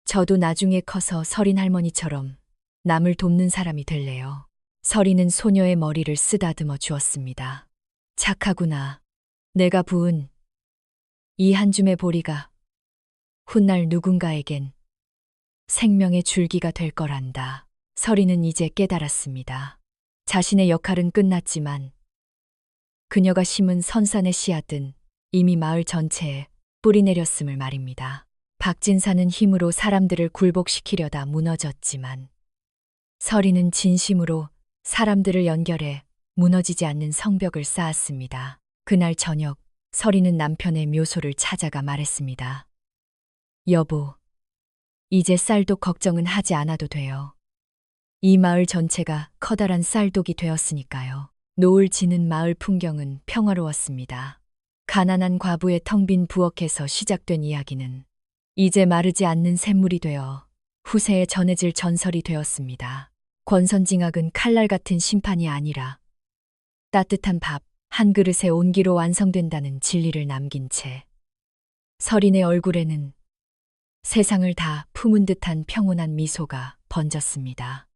저도 나중에 커서 서린 할머니처럼 남을 돕는 사람이 될래요. 서린은 소녀의 머리를 쓰다듬어 주었습니다. 착하구나. 내가 부은 이 한 줌의 보리가 훗날 누군가에겐 생명의 줄기가 될 거란다. 서린은 이제 깨달았습니다. 자신의 역할은 끝났지만 그녀가 심은 선산의 씨앗은 이미 마을 전체에 뿌리 내렸음을 말입니다. 박진사는 힘으로 사람들을 굴복시키려다 무너졌지만 서린은 진심으로 사람들을 연결해 무너지지 않는 성벽을 쌓았습니다. 그날 저녁 서린은 남편의 묘소를 찾아가 말했습니다. 여보, 이제 쌀독 걱정은 하지 않아도 돼요. 이 마을 전체가 커다란 쌀독이 되었으니까요. 노을 지는 마을 풍경은 평화로웠습니다. 가난한 과부의 텅 빈 부엌에서 시작된 이야기는 이제 마르지 않는 샘물이 되어 후세에 전해질 전설이 되었습니다. 권선징악은 칼날 같은 심판이 아니라 따뜻한 밥 한 그릇의 온기로 완성된다는 진리를 남긴 채 서린의 얼굴에는 세상을 다 품은 듯한 평온한 미소가 번졌습니다.